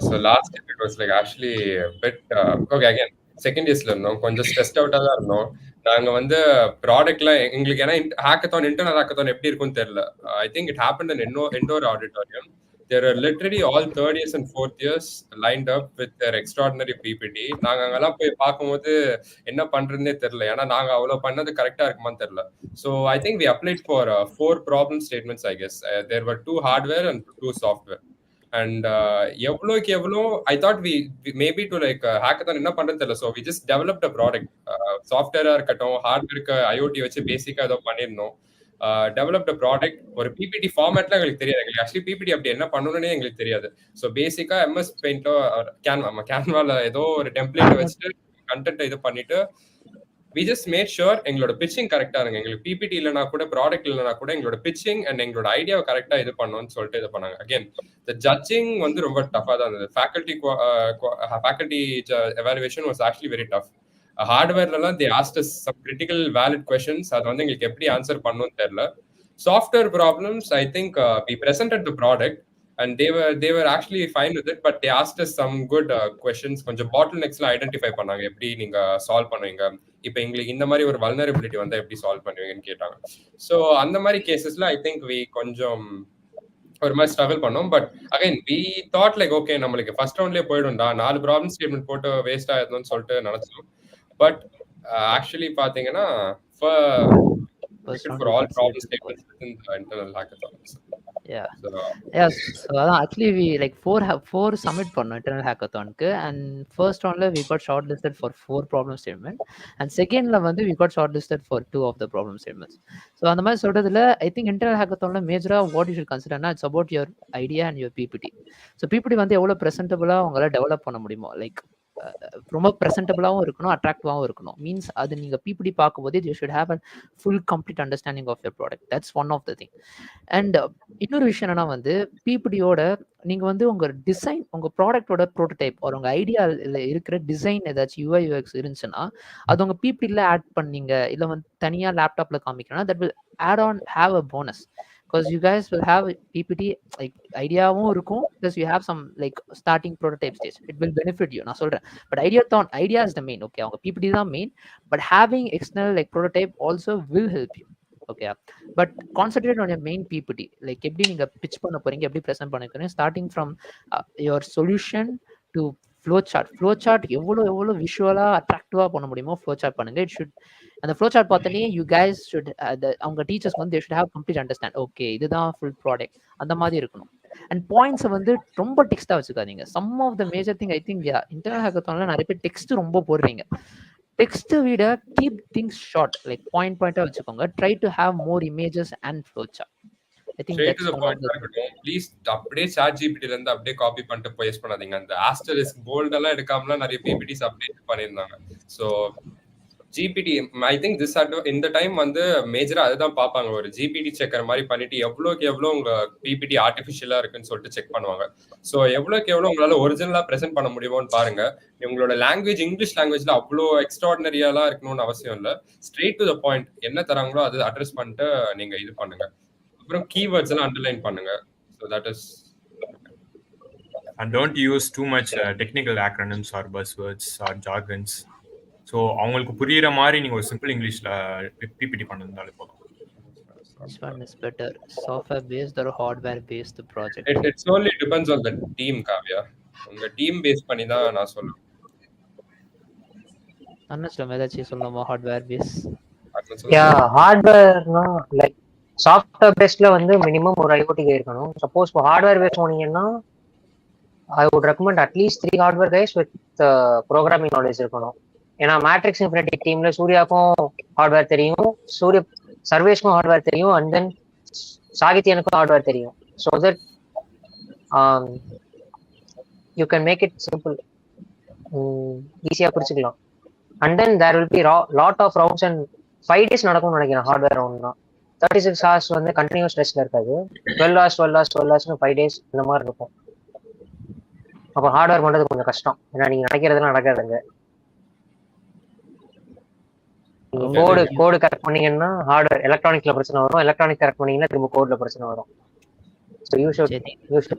So last year it was like actually a bit okay. Again, second இயர்ஸ்ல இருந்தோம், கொஞ்சம் stressed அவுட்டா தான் இருந்தோம். நாங்க வந்து ப்ராடக்ட்லாம் எங்களுக்கு ஏன்னா ஹேக்கத்தான் இன்டர்னல் ஹேக்கத்தான் எப்படி இருக்கும்னு தெரியல. I think it happen in indoor auditorium. There are literally all third years and fourth years lined up with their extraordinary PPT. நாங்க அங்கெல்லாம் போய் பார்க்கும்போது என்ன பண்றதுன்னே தெரியல, ஏன்னா நாங்க அவ்வளவு பண்ணது கரெக்டா இருக்குமான்னு தெரியல. So I think we applied for 4 problem statements, I guess. There were 2 hardware and 2 software. And எவ்வளோக்கு எவ்வளோ I thought we maybe to like hackathon என்ன பண்றது தெரியல. So we just developed a product. சாஃப்ட்வேரா இருக்கட்டும், ஹார்ட்வேருக்கு ஐஓடி வச்சு பேசிக்கா ஏதோ பண்ணிருந்தோம். Developed a product. ஒரு பிபிடி ஃபார்மேட்லாம் எங்களுக்கு தெரியாது. எங்களுக்கு ஆக்சுவலி பிபிடி அப்படி என்ன பண்ணணும்னே எங்களுக்கு தெரியாது. ஸோ பேசிக்கா எம்எஸ் பெயிண்டோ கேன்வால ஏதோ ஒரு டெம்ப்ளேட்டை வச்சுட்டு கண்டென்ட்டை இது பண்ணிட்டு we just made sure எங்களோட பிச்சிங் கரெக்டா இருங்க. எங்களுக்கு பிபிடி இல்லைனா கூட, ப்ராடக்ட் இல்லைனா கூட எங்களோட பிச்சிங் அண்ட் எங்களோட ஐடியாவை கரெக்டா இது பண்ணணும்னு சொல்லிட்டு இது பண்ணாங்க. அகேன் த ஜட்ஜிங் வந்து ரொம்ப டஃபா தான் இருந்தது. Faculty evaluation was actually very tough. ஹார்ட்வேர்லாம் they asked us some critical valid questions. அது வந்து எங்களுக்கு எப்படி ஆன்சர் பண்ணணும்னு தெரியல. Software problems I think we presented the product and they were actually fine with it, but they asked us some good questions. கொஞ்சம் bottlenecks-லாம் identify பண்ணாங்க, எப்படி நீங்க சால்வ் பண்ணுவீங்க, இப்போ எங்களுக்கு இந்த மாதிரி ஒரு வல்னரபிலிட்டி வந்தா எப்படி சால்வ் பண்ணுவீங்கன்னு கேட்டாங்க. ஸோ அந்த மாதிரி கேசஸ்ல ஐ திங்க் வி கொஞ்சம் ஒரு மாதிரி ஸ்ட்ரகிள் பண்ணோம். But again we thought like okay, நம்மளுக்கு ஃபர்ஸ்ட் ரவுண்ட்லேயே போயிடும்டா, 4 ப்ராப்ளம் ஸ்டேட்மெண்ட் போட்டு வேஸ்ட் ஆயிருந்தோம்னு சொல்லிட்டு நினைச்சோம். பட் ஆக்சுவலி பாத்தீங்கன்னா for all problem statements within the internal hackathon. Yeah. So actually we like four submit பண்ணோம் internal hackathon-க்கு, and first roundல we got shortlisted for 4 problem statement, and secondல வந்து we got shortlisted for 2 of the problem statements. So அந்த மாதிரி சொல்றதுல I think internal hackathon-ல major-ஆ what you should consider na it's about your idea and your PPT. So PPT வந்து எவ்வளவு presentable-ஆ உங்களால develop பண்ண முடியுமோ, like ரொம்ப ப்ரெசென்டபிளாகவும் இருக்கணும், அட்ராக்டிவாகவும் இருக்கணும். மீன்ஸ் அது நீங்கள் பிபிடி பார்க்கும்போது you should have a full complete understanding of your product. That's one of the thing. And இன்னொரு விஷயம் என்னன்னா வந்து பிபிடியோட நீங்கள் வந்து உங்கள் டிசைன், உங்கள் ப்ராடக்டோட ப்ரோட்டோடைப் ஒரு உங்கள் ஐடியாவில் இருக்கிற டிசைன் ஏதாச்சும் யூஐ யூஎக்ஸ் இருந்துச்சுன்னா அது உங்கள் பிபிடியில் ஆட் பண்ணீங்க, இல்லை வந்து தனியாக லேப்டாப்பில் காமிக்கணும்னா that will add on have a bonus. Because you guys will have PPT like ஐடியாவும் இருக்கும், plus you have some like starting prototype stage. It will benefit you. நான் சொல்றேன், but idea is the main. Okay, அவங்க PPT தான் main, but having external like prototype also will help you. Okay, but concentrate on your main PPT. Like எப்படி நீங்க pitch பண்ண போறீங்க, எப்படி present பண்ண போறீங்க, starting from your solution to flowchart எவ்வளவு விஷுவலா அட்ராக்டிவா பண்ண முடியுமோ flowchart பண்ணுங்க. It should, அந்த flowchart பார்த்தாலே you guys should அவங்க டீச்சர்ஸ் வந்து they should have complete understand. Okay, இதுதான் ஃபுல் ப்ராடக்ட், அந்த மாதிரி இருக்கணும். அண்ட் பாயிண்ட்ஸை வந்து ரொம்ப டெக்ஸ்டா வச்சுக்காதீங்க. Some of the major thing I think internal ஹேக்கத்தான்ல நிறைய பேர் டெக்ஸ்ட் ரொம்ப போடுறீங்க. டெக்ஸ்ட் விட கீப் திங்ஸ் ஷார்ட், லைக் பாயிண்டா வச்சுக்கோங்க. Try to have more images and flowchart. I think straight that's to the one point of the இருக்கட்டும். Please அப்படியே சாட் ஜிபிடில இருந்து அப்படியே காப்பி பண்ணிட்டு பேஸ்ட் பண்ணாதீங்க. அந்த ஆஸ்டரிஸ்க் போல்ட் எல்லாம் எடுக்காமலாம் நிறைய பிபிடிஸ் அப்டேட் பண்ணியிருந்தாங்க. So GPT I think this இந்த டைம் வந்து மேஜரா அதுதான் பார்ப்பாங்க. ஒரு ஜிபிடி செக்கர் மாதிரி பண்ணிட்டு எவ்வளோக்கு எவ்வளோ உங்க பிபிடி ஆர்டிஃபிஷியலா இருக்குன்னு சொல்லிட்டு செக் பண்ணுவாங்க. ஸோ எவ்வளோக்கு எவ்வளோ உங்களால ஒரிஜினலா ப்ரெசென்ட் பண்ண முடியுமோன்னு பாருங்க. உங்களோட லாங்குவேஜ் இங்கிலீஷ் லாங்குவேஜ்ல அவ்வளோ எக்ஸ்ட்ராடினரியாலாம் இருக்கணும்னு அவசியம் இல்லை. ஸ்ட்ரெயிட் டு த பாயிண்ட் என்ன தராங்களோ அது அட்ரஸ் பண்ணிட்டு நீங்க இது பண்ணுங்க. அப்புறம் கீவேர்ட்ஸ் எல்லாம் அண்டர்லைன் பண்ணுங்க. So that is. And don't use too much technical acronyms or buzzwords or jargons. So அவங்களுக்கு புரியுற மாதிரி நீங்கள் ஒரு சிம்பிள் இங்கிலீஷில் பிபிடி பண்ணிருந்தாலே போதும். Which one is better, software based or hardware based project? It solely depends on the team, Kavya. உங்க team base பண்ணி தான் நான் சொல்லுவேன். அண்ணா ஏதாச்சும் சொல்லணுமா ஹார்ட்வேர் பேஸ்? ஹார்ட்வேர்னா லைக் சாஃப்ட்வேர் பேஸ்ட்ல வந்து மினிமம் ஒரு ஐஓடி இருக்கணும். சப்போஸ் இப்போ ஹார்ட்வேர் பேஸ் போனீங்கன்னா I would recommend at least 3 hardware guys with programming knowledge இருக்கணும். ஏன்னா மேட்ரிக்ஸ் இன்ஃபினிட்டி டீம்ல சூர்யாவுக்கும் ஹார்ட்வேர் தெரியும், சர்வேஷ்க்கும் ஹார்ட்வேர் தெரியும், அண்ட் தென் சாகித்யனுக்கும் ஹார்ட்வேர் தெரியும். So that you can make it simple, ஈஸியாக பிடிச்சிக்கலாம். And then there will be lot of rounds and 5 days நடக்கும்னு நினைக்கிறேன் ஹார்ட்வேர் ரவுண்ட் தான். 36 hours வந்து கண்டினியூஸ் டெஸ்ட்ல இருக்காது. 12 hours 5 days இந்த மாதிரி இருக்கும். அப்போ ஹார்ட்வேர் பண்றது கொஞ்சம் கஷ்டம், ஏன்னா நீங்க நினைக்கிறதுலாம் நடக்காதுங்க. கோடு கரெக்ட் பண்ணீங்கன்னா ஹார்ட்வேர் எலக்ட்ரானிக்ல பிரச்சனை வரும், எலக்ட்ரானிக் கரெக்ட் பண்ணீங்கன்னா திரும்ப கோட்ல பிரச்சனை வரும். So you should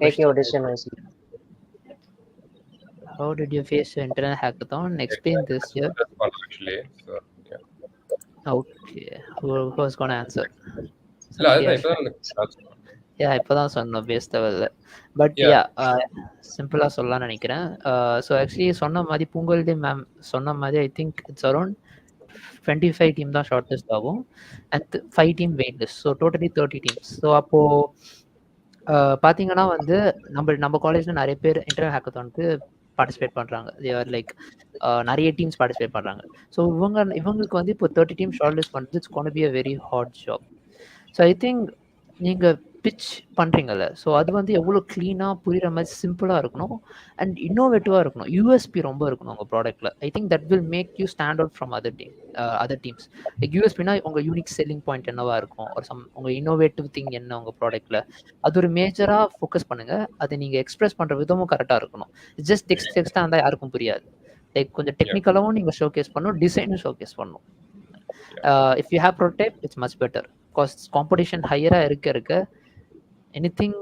take your decision wisely. How did you face your internal hackathon? Explain this here. Actually, so yeah. Okay, who's gonna answer? இப்போதான் சொன்னோம் பேஸ் லெவலில். பட் சிம்பிளாக சொல்லலாம்னு நினைக்கிறேன். ஸோ ஆக்சுவலி சொன்ன மாதிரி பூங்கொல்டி மேம் சொன்ன மாதிரி I think it's around 25 team தான் ஷார்ட் லிஸ்ட் ஆகும் and 5 team wait list. So totally 30 teams. So அப்போது பார்த்தீங்கன்னா வந்து நம்ம காலேஜில் நிறைய பேர் இன்டர்னல் ஹேக்கத்தானுக்கு பார்ட்டிசிபேட் பண்ணுறாங்க. தேர் லைக் நிறைய டீம்ஸ் பார்ட்டிசிபேட் பண்ணுறாங்க. ஸோ இவங்களுக்கு வந்து இப்போ 30 டீம் ஷார்ட் லிஸ்ட் பண்ணுறது it's gonna be a very hard job. So I think நீங்கள் பிச் பண்ணுறீங்கல்ல, ஸோ அது வந்து எவ்வளோ க்ளீனாக புரிகிற மாதிரி சிம்பிளாக இருக்கணும் அண்ட் இன்னோவேட்டிவாக இருக்கணும். யூஎஸ்பி ரொம்ப இருக்கணும் உங்கள் ப்ராடக்ட்டில். I think that will make you stand out from other teams. Like யூஎஸ்பினா உங்கள் யூனிக் செல்லிங் பாயிண்ட் என்னவாக இருக்கும், ஒரு உங்கள் இன்னோவேட்டிவ் திங் என்ன உங்கள் ப்ராடக்ட்டில், அது ஒரு மேஜராக ஃபோக்கஸ் பண்ணுங்கள். அதை நீங்கள் எக்ஸ்பிரஸ் பண்ணுற விதமும் கரெக்டாக இருக்கணும். ஜஸ்ட் டெக்ஸ்டாக இருந்தால் யாருக்கும் புரியாது. லைக் கொஞ்சம் டெக்னிக்கலாகவும் நீங்கள் ஷோகேஸ் பண்ணணும், டிசைனும் ஷோகேஸ் பண்ணணும். If you have prototype it's much better. Because competition ஹையராக இருக்க எனிதிங்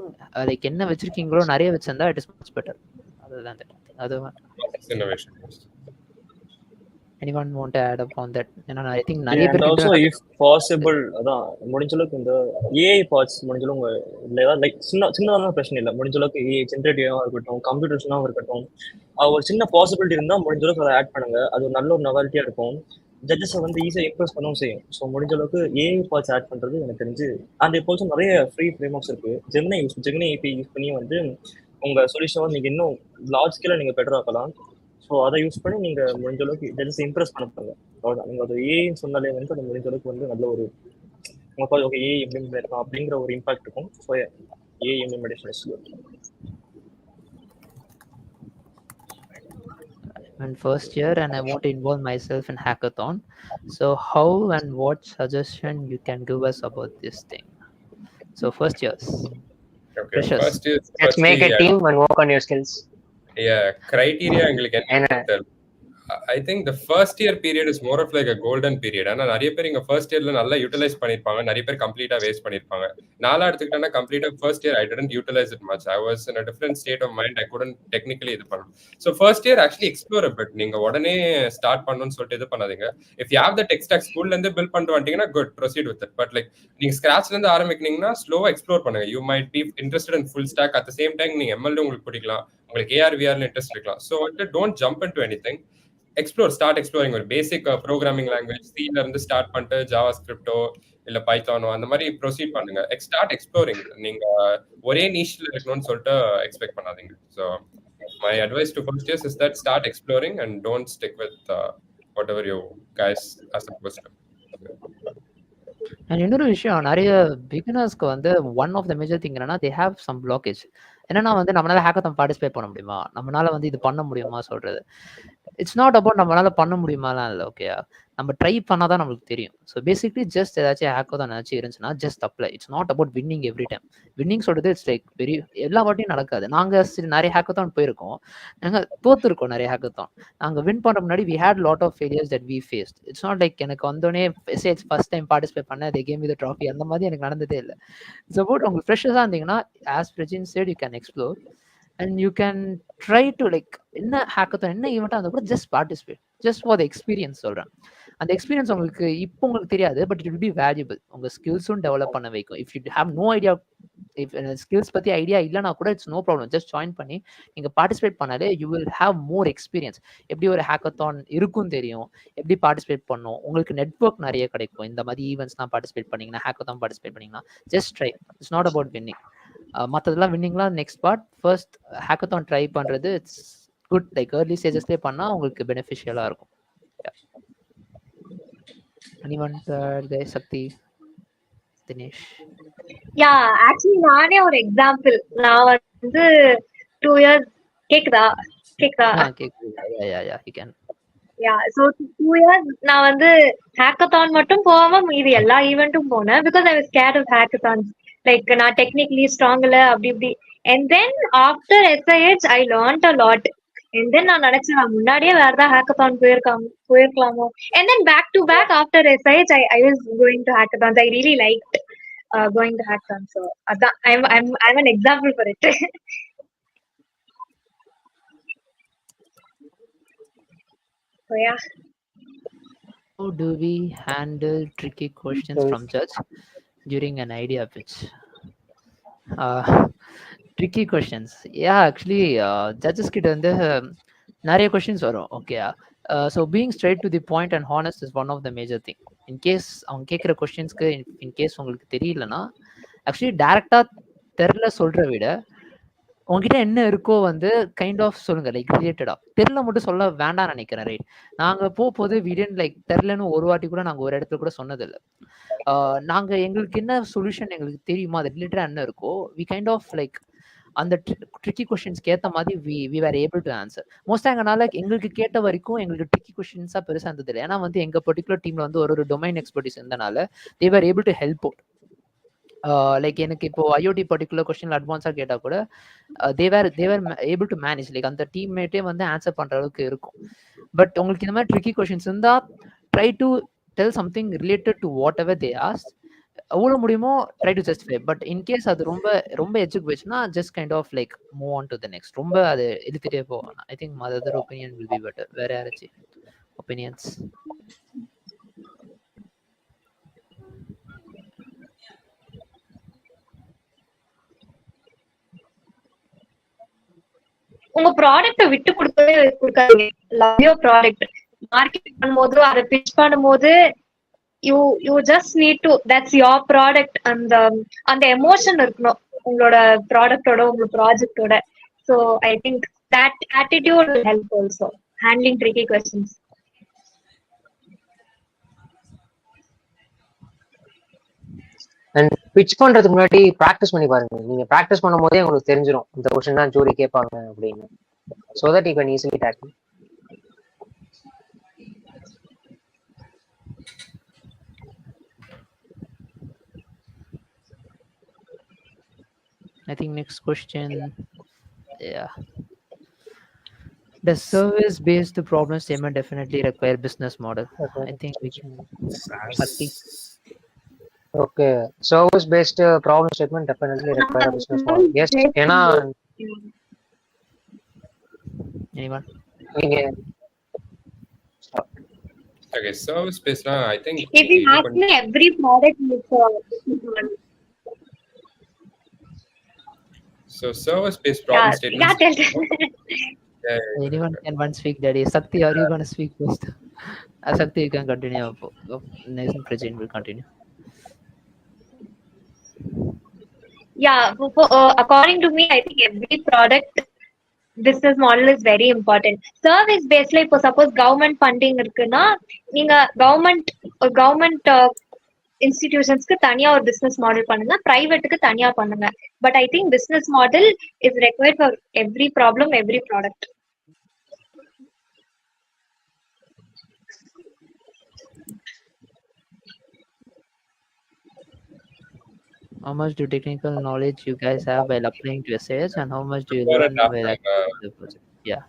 லைக் என்ன வச்சிருக்கீங்களோ நிறைய வச்சிருந்தா இட் இஸ் மச் பெட்டர். அதுதான் அதுதான் anyone want to add up on that? ஏன்னா I think நிறைய பேர் also if possible அதான் முடிஞ்ச அளவுக்கு இந்த AI பார்ட்ஸ் முடிஞ்ச அளவுக்கு லைக் சின்னதான பிரச்சனை இல்லை. முடிஞ்ச அளவுக்கு AI ஜென்ரேட்டிவாக இருக்கட்டும், கம்ப்யூட்டர்ஸ்னாகவும் இருக்கட்டும், ஒரு சின்ன பாசிபிலிட்டி இருந்தால் முடிஞ்ச அளவுக்கு அதை ஆட் பண்ணுங்க. அது ஒரு நல்ல ஒரு நவாலிட்டியாக இருக்கும். ஜட்ஜஸை வந்து ஈஸியாக இம்ப்ரெஸ் பண்ணவும் செய்யும். ஸோ முடிஞ்ச அளவுக்கு AI பார்ட்ஸ் ஆட் பண்ணுறது எனக்கு தெரிஞ்சு அண்ட் இப்போ நிறைய ஃப்ரீ ஃப்ரேம்ஒர்க்ஸ் இருக்குது. ஜெமினி API யூஸ் பண்ணி வந்து உங்கள் சொல்யூஷனை நீங்கள் இன்னும் லார்ஜ் ஸ்கேலில் நீங்கள் பெட்டர் ஆக்கலாம். ஸோ அதை யூஸ் பண்ணி நீங்கள் முடிஞ்ச அளவுக்கு ஜட்ஜஸ் இம்ப்ரெஸ் பண்ண பாருங்க. அவ்வளோதான். நீங்கள் அது ஏஐன்னு சொன்னாலே வந்து அது முடிஞ்ச அளவுக்கு வந்து நல்ல ஒரு உங்கள் ஓகே ஏஐ இம்ப்ளிமெண்ட் இருக்கும் அப்படிங்கிற ஒரு இம்பாக்ட் இருக்கும். So AI implementation and first year and I want to involve myself in hackathon. So how and what suggestion you can give us about this thing? So first years. Okay. First year, let's make a team and work on your skills. Yeah, criteria எங்களுக்கு I think the first year period is more of like a golden period. ஆனா நிறைய பேர் இங்க first இயர்ல நல்லா utilise பண்ணிருப்பாங்க, நிறைய பேர் கம்ப்ளீட்டா வேஸ்ட் பண்ணிருப்பாங்க. நாளா எடுத்துக்கிட்டா கம்ப்ளீட்டா first year I didn't utilize it much. I was in a different state of mind. I couldn't technically இது பண்ண. So first year actually explore a bit. நீங்க உடனே ஸ்டார்ட் பண்ணணும்னு சொல்லிட்டு இது பண்ணாதீங்க. If you have the tech stack ஸ்கூல்ல இருந்து பில்ட் பண்ணிட்டு வந்துட்டீங்கன்னா good, proceed with it. But like நீங்க ஸ்கிராச்ல இருந்து ஆரம்பிக்கிறீங்கன்னா ஸ்லோவா எக்ஸ்ப்ளோர் பண்ணுங்க. You might be interested in full stack at the same time நீங்க ML உங்களுக்கு பிடிக்கலாம், உங்களுக்கு AR VR ல இன்ட்ரெஸ்ட் இருக்கலாம். So don't jump into anything. Start exploring. ஒரு பேசிக் ப்ரோக்ராமிங் லாங்குவேஜ் சில இருந்து ஸ்டார்ட் பண்ணிட்டு ஜாவா ஸ்கிரிப்டோ இல்ல பைத்தானோ அந்த மாதிரி ப்ரொசீட் பண்ணுங்க. Start exploring. நீங்க ஒரே நீஷ்ல இருக்கணும்னு சொல்லிட்டு எக்ஸ்பெக்ட் பண்ணாதீங்க. So my advice to first years is that start exploring and don't stick with whatever you guys as a first. And இன்னொரு விஷயம், நிறைய பிகினர்ஸ்க்கு வந்து one of the major thing என்னன்னா தே ஹேவ் சம் பிளாக்கேஜ். என்னன்னா வந்து நம்மளால hackathon participate பண்ண முடியுமா, நம்மளால வந்து இது பண்ண முடியுமா சொல்றது. இட்ஸ் நாட் அபவுட் நம்மளால பண்ண முடியுமாலாம் இல்லை. ஓகே, நம்ம ட்ரை பண்ணாதான் நம்மளுக்கு தெரியும். ஸோ பேசிக்லி ஜஸ்ட் ஏதாச்சும் ஹேக்கத்தான் ஏதாச்சும் இருந்துச்சுன்னா just apply. It's not about winning every time. Winning சொல்றது இட்ஸ் லைக் வெரி எல்லா வாட்டியும் நடக்காது. நாங்கள் நிறைய ஹேக்கத்தான் போயிருக்கோம், நாங்கள் தோத்துருக்கோம் நிறைய ஹேக்கத்தான். நாங்கள் வின் பண்ணுற முன்னாடி we had lot of failures that we faced. It's not like எனக்கு வந்தோடனே SIH ஃபர்ஸ்ட் டைம் பார்ட்டிசிபேட் பண்ண அதே கேம் இது ட்ராஃபி அந்த மாதிரி எனக்கு நடந்ததே இல்லை. இட்ஸ் அபவுட் உங்களுக்கு ஃப்ரெஷர்ஸாக இருந்தீங்கன்னா as Prajin said you can explore and you can try to like என்ன ஹேக்கத்தான் என்ன ஈவெண்ட்டாக இருந்தால் கூட just participate, just for the experience சொல்கிறேன். அந்த எக்ஸ்பீரியன்ஸ் உங்களுக்கு இப்போ உங்களுக்கு தெரியாது, but it will be valuable. உங்கள் ஸ்கில்ஸும் டெவலப் பண்ண வைக்கும். If you have no idea, if skills பற்றி ஐடியா இல்லைனா கூட it's no problem. Just join பண்ணி நீங்கள் பார்ட்டிசிபேட் பண்ணாலே you will have more experience. எப்படி ஒரு ஹேக்கத்தான் இருக்கும் தெரியும், எப்படி பார்ட்டிசிபேட் பண்ணணும், உங்களுக்கு நெட்வொர்க் நிறைய கிடைக்கும். இந்த மாதிரி ஈவெண்ட்ஸ்லாம் பார்ட்டிசிபேட் பண்ணிங்கன்னா, ஹேக்கத்தான் பார்ட்டிசிபேட் பண்ணிங்கன்னா just try. It's not about winning. மற்றதெல்லாம் வின்னிங்லாம் next part. First hackathon try பண்ணுறது இட்ஸ் குட். லைக் ஏர்லி ஸ்டேஜஸ்லேயே பண்ணால் உங்களுக்கு பெனிஃபிஷியலாக இருக்கும். Anyone guys? Sakti, Dinesh? Yeah, actually நானே ஒரு எக்ஸாம்பிள். நான் வந்து 2 years கேக்குதா கேக்குதா yeah you can. Yeah, so 2 years நான் வந்து ஹேக்கத்தான் மட்டும் போகாம மீதி எல்லா ஈவெண்ட்டும் போனேன். because I was scared of hackathons. like நான் டெக்னிக்கலி ஸ்ட்ராங் இல்ல அப்படி இப்படி. and then after SIH I learned a lot. And then நான் நினைச்சேன் நான் முன்னாடியே வேற ஏதாவது hackathon போயிருக்கலாமோ. And then back to back after SIH, I was going to hackathons. I really liked going to hackathons. So அதான் I'm an example for it. So yeah. How do we handle tricky questions from judge during an idea pitch? Tricky questions. Yeah, actually, judges கிட்ட வந்து நிறைய questions வரும். Okay. So being straight to the point and honest is one of the major thing. In case அவங்க கேட்குற கொஸ்டின்ஸ்க்கு in case உங்களுக்கு தெரியலனா actually டேரெக்டாக தெரில சொல்கிற விட உங்ககிட்ட என்ன இருக்கோ வந்து கைண்ட் ஆஃப் சொல்லுங்க, லைக் ரிலேட்டடாக. தெரில மட்டும் சொல்ல வேண்டாம்னு நினைக்கிறேன். ரைட், நாங்கள் போகும்போது வீடியன் லைக் தெரிலன்னு ஒரு வாட்டி கூட நாங்கள் ஒரு இடத்துல கூட சொன்னதில்லை. நாங்கள் எங்களுக்கு என்ன சொல்யூஷன் எங்களுக்கு தெரியுமா, அது ரிலேட்டடாக என்ன இருக்கோ வி கைண்ட் ஆஃப் லைக் அந்த ட்ரிக்கி கொஸ்டின்ஸ்க்கு ஏற்ற மாதிரி we were able to answer. மோஸ்ட்டாக எங்களால் எங்களுக்கு கேட்ட வரைக்கும் எங்களுக்கு ட்ரிக்கி கொஸ்டின்ஸாக பெருசாக இருந்ததில்லை. ஏன்னா வந்து எங்கள் பர்டிகுலர் டீமில் வந்து ஒரு டொமைன் எக்ஸ்பர்டிஸ் இருந்தனால they were able to help out. Like எனக்கு இப்போ ஐஓடி பர்டிகுலர் கொஸ்டின் அட்வான்ஸாக கேட்டால் கூட they were able to manage, like அந்த டீம்மேட்டே வந்து ஆன்சர் பண்ணுற அளவுக்கு இருக்கும். பட் உங்களுக்கு இந்த மாதிரி ட்ரிக்கி கொஸ்டின்ஸ் இருந்தால் try to tell something related to whatever they ask. எவ்வளோ முடியுமோ try to justify. But in case அது ரொம்ப ரொம்ப எஜுக்கு போயிடுச்சுன்னா just kind of like move on to the next. ரொம்ப அது எடுத்துகிட்டே போவாங்க. I think mother opinion will be better. வேற யாராச்சும் ஒப்பீனியன்ஸ்? உங்க ப்ராடக்ட்ட விட்டு கொடுக்காதீங்க. Love your product. மார்க்கெட் பண்ணும்போது அதை பிட்ச் பண்ணும்போது you just need to, that's your product. அந்த எமோஷன் இருக்கணும் உங்களோட ப்ராடக்டோட, உங்க ப்ராஜெக்டோட. So I think that attitude will help also handling tricky questions. And pitch பண்றதுக்கு முன்னாடி ப்ராக்டிஸ் பண்ணி பாருங்க. நீங்க ப்ராக்டிஸ் பண்ணும் போதே உங்களுக்கு தெரிஞ்சிடும் இந்த கொஸ்டின் தான் ஜூரி கேட்பாங்க அப்படின்னு. So that you can easily tackle. I think next question. Yeah. Does service-based problem statement definitely require business model? Okay. I think we can. Okay. Service-based problem statement definitely require a business model. Yes. ஏன்னா Anyone? Okay, service-based, I think. If you ask me, every product needs a business model. So service-based problem statements. Anyone can one speak, Daddy. Sakti, are you going to speak first? Sakti, you can continue. Next president will continue. Yeah, according to me, I think every product business model is very important. Service based, இப்போ suppose government funding இருக்குன்னா நீங்க government இன்ஸ்டிடியூஷன்ஸ்க்கு தனியா ஒரு business model பண்ணுங்க, பிரைவேட்டுக்கு தனியா பண்ணுங்க. But I think business model is required for every problem, every product. How much do technical knowledge you guys have while applying to SIH, and how much do you learn while applying to the project? Yeah,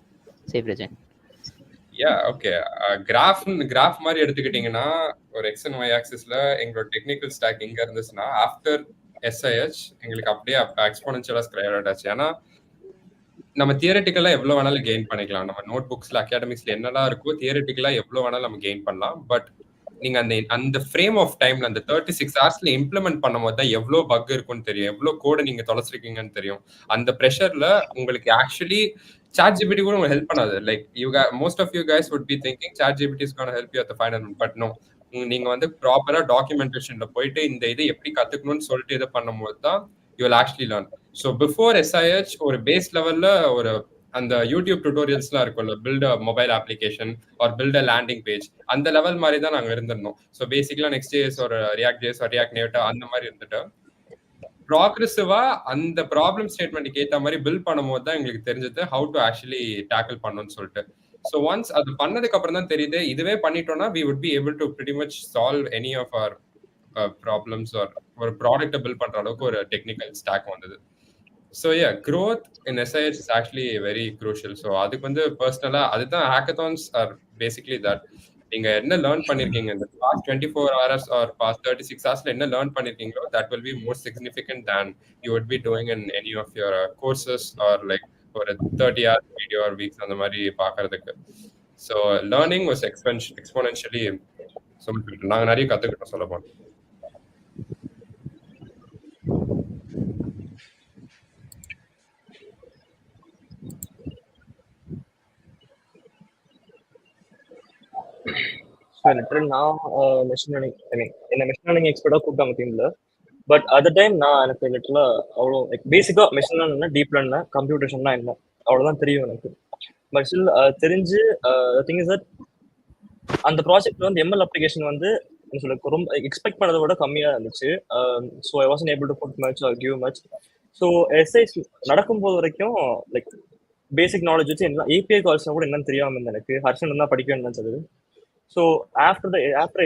say Rajan. Yeah, okay. Graph மாதிரி எடுத்துக்கிட்டீங்கன்னா ஒரு X and Y ஆக்சிஸ்ல எங்களோட technical stock எங்க இருந்துச்சுன்னா after SIH எங்களுக்கு அப்படியே எக்ஸ்போனன்ஷியலா scale ஆச்சு. ஏன்னா நம்ம தியரட்டிக்கலா எவ்வளவு வேணாலும் கெயின் பண்ணிக்கலாம். நம்ம நோட் புக்ஸ்ல அகாடமிக்ஸ்ல என்னெல்லாம் இருக்கோ தியரட்டிக்கலா எவ்வளவு வேணாலும் நம்ம கெயின் பண்ணலாம். பட் நீங்க அந்த ஃப்ரேம் ஆஃப் டைம்ல அந்த 36 ஹவர்ஸ்ல இம்ப்ளிமெண்ட் பண்ணும்போது தான் எவ்வளவு பக் இருக்குன்னு தெரியும், எவ்வளவு கோடை நீங்க தொலைச்சிருக்கீங்கன்னு தெரியும். அந்த ப்ரெஷர்ல உங்களுக்கு ஆக்சுவலி ChatGPT கூட உங்களுக்கு ஹெல்ப் பண்ணாது. Like most of you guys would be thinking ChatGPT is gonna help you at the final, but no. நீங்க வந்து ப்ராப்பரா டாக்குமெண்டேஷன்ல போயிட்டு இந்த இதை எப்படி கத்துக்கணும்னு சொல்லிட்டு இதை பண்ணும்போது தான் you will actually learn. So before SIH ஒரு பேஸ் லெவல்ல ஒரு அந்த யூடியூப் டுட்டோரியல்ஸ்லாம் இருக்கும்ல, build a mobile application are built a landing page, அந்த லெவல் மாதிரி தான் நாங்கள் இருந்திருந்தோம். ஸோ பேசிக்கலா நெக்ஸ்ட் ஜேஎஸ் ஒரு ரியாக்ட் ஜேஎஸ் ஒரு ரியாக்ட் நேட்டிவ் அந்த மாதிரி இருந்துட்டு ப்ராக்ரெசிவா அந்த ப்ராப்ளம் ஸ்டேட்மெண்ட்டுக்கு ஏற்ற மாதிரி பில்ட் பண்ணும்போது தான் எங்களுக்கு தெரிஞ்சது ஹவு டு ஆக்சுவலி டேக்கிள் பண்ணணும்னு சொல்லிட்டு. ஸோ ஒன்ஸ் அது பண்ணதுக்கு அப்புறம் தான் தெரியுது இதுவே பண்ணிட்டோம்னா we would be able to pretty much solve any of our problems or ஒரு ப்ராடக்ட்டை பில்ட் பண்ற அளவுக்கு ஒரு டெக்னிக்கல் ஸ்டாக் வந்தது. So yeah, growth in SIH is actually very crucial. So அதுக்கு வந்து பர்சனலா அதுதான் hackathons are basically that. நீங்க என்ன லேர்ன் பண்ணிருக்கீங்க இந்த past 24 hours or past 36 ஹவர்ஸ்ல என்ன learn பண்ணிருக்கீங்களோ that will be more significant than you would be doing in any of your courses or like ஒரு 30 hours video or weeks அந்த மாதிரி பார்க்கறதுக்கு. So learning was exponentially so நாங்க நிறைய கத்துக்கிட்டோம் சொல்ல போனோம். So literally now machine learning, I mean, in a machine learning expert கூப்பிட்டாங்க டீம்ல. பட் அட் டைம் நான் எனக்கு லிட்டரலா அவ்வளோ லைக் பேசிக்காக மிஷின் லேர்னிங்னா டீப் லேர்னா கம்ப்யூட்டேஷன்னா என்ன அவ்வளோதான் தெரியும் எனக்கு. பட் ஸ்டில் தெரிஞ்சு திங் இஸ் தட் அந்த ப்ராஜெக்ட் வந்து எம்எல் அப்ளிகேஷன் வந்து என்ன சொல்ல ரொம்ப எக்ஸ்பெக்ட் பண்ணதை விட கம்மியாக இருந்துச்சு. So I wasn't able to put much or give much. So எஸ்ஐஸ் நடக்கும்போது வரைக்கும் லைக் பேசிக் நாலேஜ் வச்சு என்ன ஏபிஐ கால்ஸ்னா கூட என்னன்னு தெரியாமல் இருந்தது எனக்கு. ஹர்ஷன் தான் படிக்க வேணும்னு நினச்சது. ஸோ ஆஃப்டர்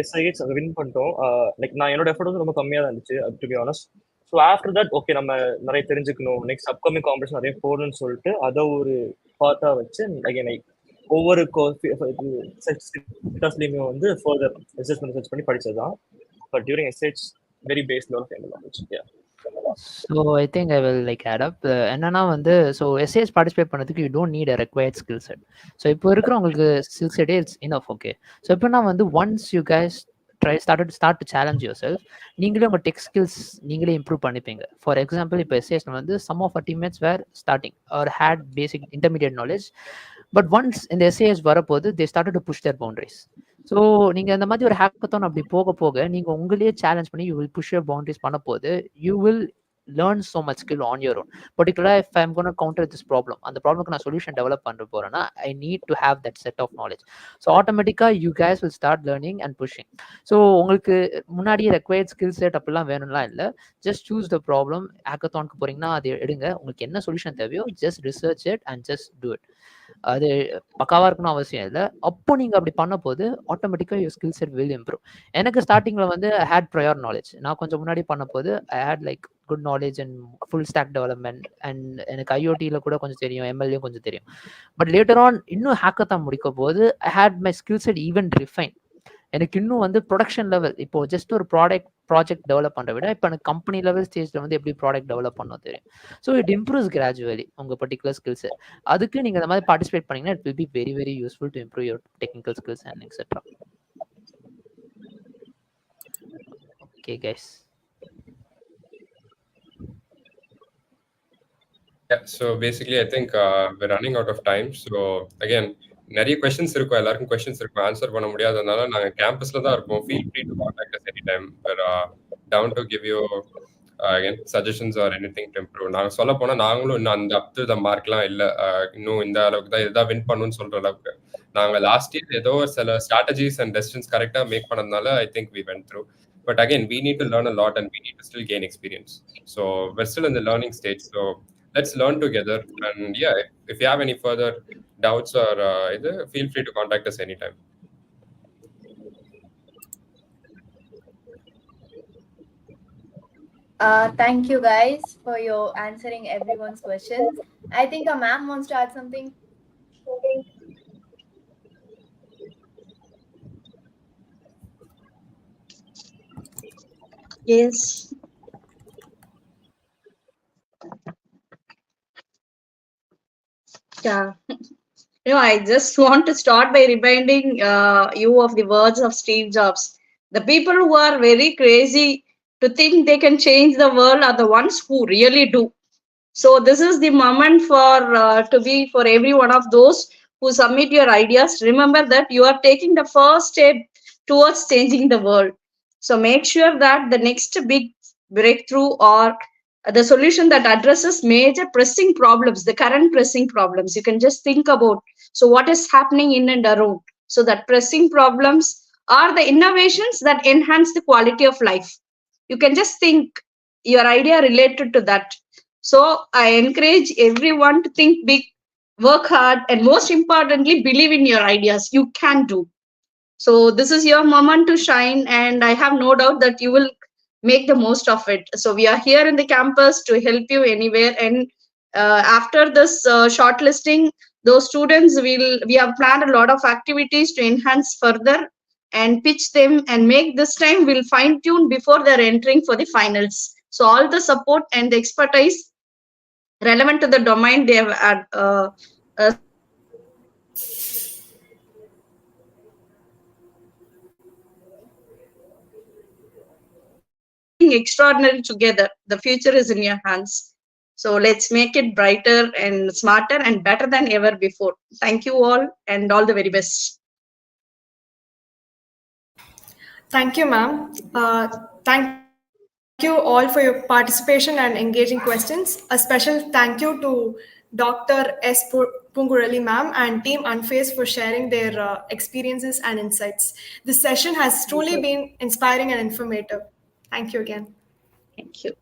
SIH அதை வின் பண்ணிட்டோம். லைக் நான் என்னோட எஃபர்ட் வந்து ரொம்ப கம்மியாக தான் இருந்துச்சு to be honest. So after that okay நம்ம நிறைய தெரிஞ்சுக்கணும், நெக்ஸ்ட் அப்கமிங் காம்படிஷன் நிறைய போகணும்னு சொல்லிட்டு அதை ஒரு பார்ட்டாக வச்சு அகைன் ஒவ்வொரு செக்டர்ஸ்லையுமே வந்து ஃபர்தர் ரிசர்ச் பண்ணி படிச்சது தான். But during SIH very base level of knowledge. So I think I will like add up. என்னன்னா வந்து ஸோ SIH பார்ட்டிசிபேட் பண்ணதுக்கு you don't need a required skill set. So இப்போ இருக்கிற உங்களுக்கு ஸ்கில் செட்டே இட்ஸ் இனஃப். ஓகே, ஸோ இப்போனா வந்து once you guys start to challenge yourself, நீங்களே உங்கள் டெக் ஸ்கில்ஸ் நீங்களே இம்ப்ரூவ் பண்ணிப்பீங்க. ஃபார் எக்ஸாம்பிள் இப்போ SIH வந்து some of our teammates were starting or had basic intermediate knowledge. But once இந்த SIH வரப்போது they started to push their boundaries. So நீங்கள் அந்த மாதிரி ஒரு ஹேக்கத்தான் அப்படி போக போக நீங்கள் உங்களையே சேலஞ்ச் பண்ணி you will push your boundaries பண்ண போது you will learn so much skill on your own. Particularly if I'm going to counter this problem and the problem நான் solution develop பண்ற போறேன்னா I need to have that set of knowledge. So automatically you guys will start learning and pushing. So உங்களுக்கு முன்னாடி required skill set அப்படிலாம் வேணும்லாம் இல்லை. Just choose the problem. ஹேக்கத்தானுக்கு போறீங்கன்னா அது எடுங்க, உங்களுக்கு என்ன சொல்யூஷன் தேவையோ just research it and just do it. அது பக்காவா இருக்கணும் அவசியம் இல்லை. அப்போ நீங்க அப்படி பண்ண போது ஆட்டோமேட்டிக்கா your skill set will improve. எனக்கு ஸ்டார்டிங்ல வந்து ஐ ஹேட் ப்ரையர் நாலேஜ். நான் கொஞ்சம் முன்னாடி பண்ண போது I had like good knowledge and full stack development and எனக்கு IoTல கூட கொஞ்சம் தெரியும், MLயும் கொஞ்சம் தெரியும். பட் லேட்டர் ஆன் இன்னும் ஹேக்கத்தான் முடிக்க போது I had my skill set even refine. எனக்கு இன்னும் வந்து ப்ரொடக்ஷன் லெவல் இப்போ ஜஸ்ட் ஒரு ப்ராஜெக்ட் டெவலப் பண்ணுற விட இப்போ எனக்கு கம்பெனி லெவல் ஸ்டேஜில் வந்து எப்படி ப்ராடக்ட் டெவலப் பண்ணணும் தெரியும். ஸோ இட் இம்ப்ரூவ்ஸ் கிராஜுவலி உங்கள் பர்டிகுலர் ஸ்கில்ஸ். அதுக்கு நீங்கள் இந்த மாதிரி பார்ட்டிசிபேட் பண்ணீங்கன்னா it will be very very useful to improve your technical skills and etcetera. Okay guys. Yeah, so basically I think we're running out of time. So again, நிறைய questions இருக்கும், எல்லாருக்கும் questions இருக்கும், answer பண்ண முடியாததுனால நாங்கள் கேம்பஸ்ல தான் இருப்போம். Feel free to contact as any time. we're down to give you again suggestions or anything to improve. நாங்கள் சொல்ல போனால் நாங்களும் இன்னும் அந்த அப் டு த மார்க்லாம் இல்லை. இன்னும் இந்த அளவுக்கு தான் இதுதான் வின் பண்ணணும்னு சொல்கிற அளவுக்கு நாங்கள் லாஸ்ட் இயர் ஏதோ சில ஸ்ட்ராட்டஜிஸ் அண்ட் டெசிஷன்ஸ் கரெக்டாக மேக் பண்ணதுனால I think we went through. But again, we need to learn a lot and we need to still gain experience. So we're still in the learning stage. So let's learn together. And yeah, if you have any further doubts or either, feel free to contact us anytime. Thank you guys for your answering everyone's questions. I think our ma'am wants to add something. Yes. Yeah. I just want to start by reminding you of the words of Steve Jobs. The people who are very crazy to think they can change the world are the ones who really do. So this is the moment to be for every one of those who submit your ideas. Remember that you are taking the first step towards changing the world. So make sure that the next big breakthrough or the solution that addresses major pressing problems, the current pressing problems, you can just think about. So what is happening in and around? So that pressing problems are the innovations that enhance the quality of life. You can just think your idea related to that. So I encourage everyone to think big, work hard, and most importantly, believe in your ideas. You can do. So this is your moment to shine, and I have no doubt that you will make the most of it. So we are here in the campus to help you anywhere, and After this shortlisting, those students we have planned a lot of activities to enhance further and pitch them, and make this time we'll fine tune before they're entering for the finals. So all the support and the expertise relevant to the domain they have extraordinary together. The future is in your hands. So let's make it brighter and smarter and better than ever before. Thank you all, and all the very best. Thank you, ma'am. Thank you all for your participation and engaging questions. A special thank you to Dr. S. Pungurali, ma'am, and Team Unfazed for sharing their experiences and insights. This session has truly been inspiring and informative. Thank you again. Thank you.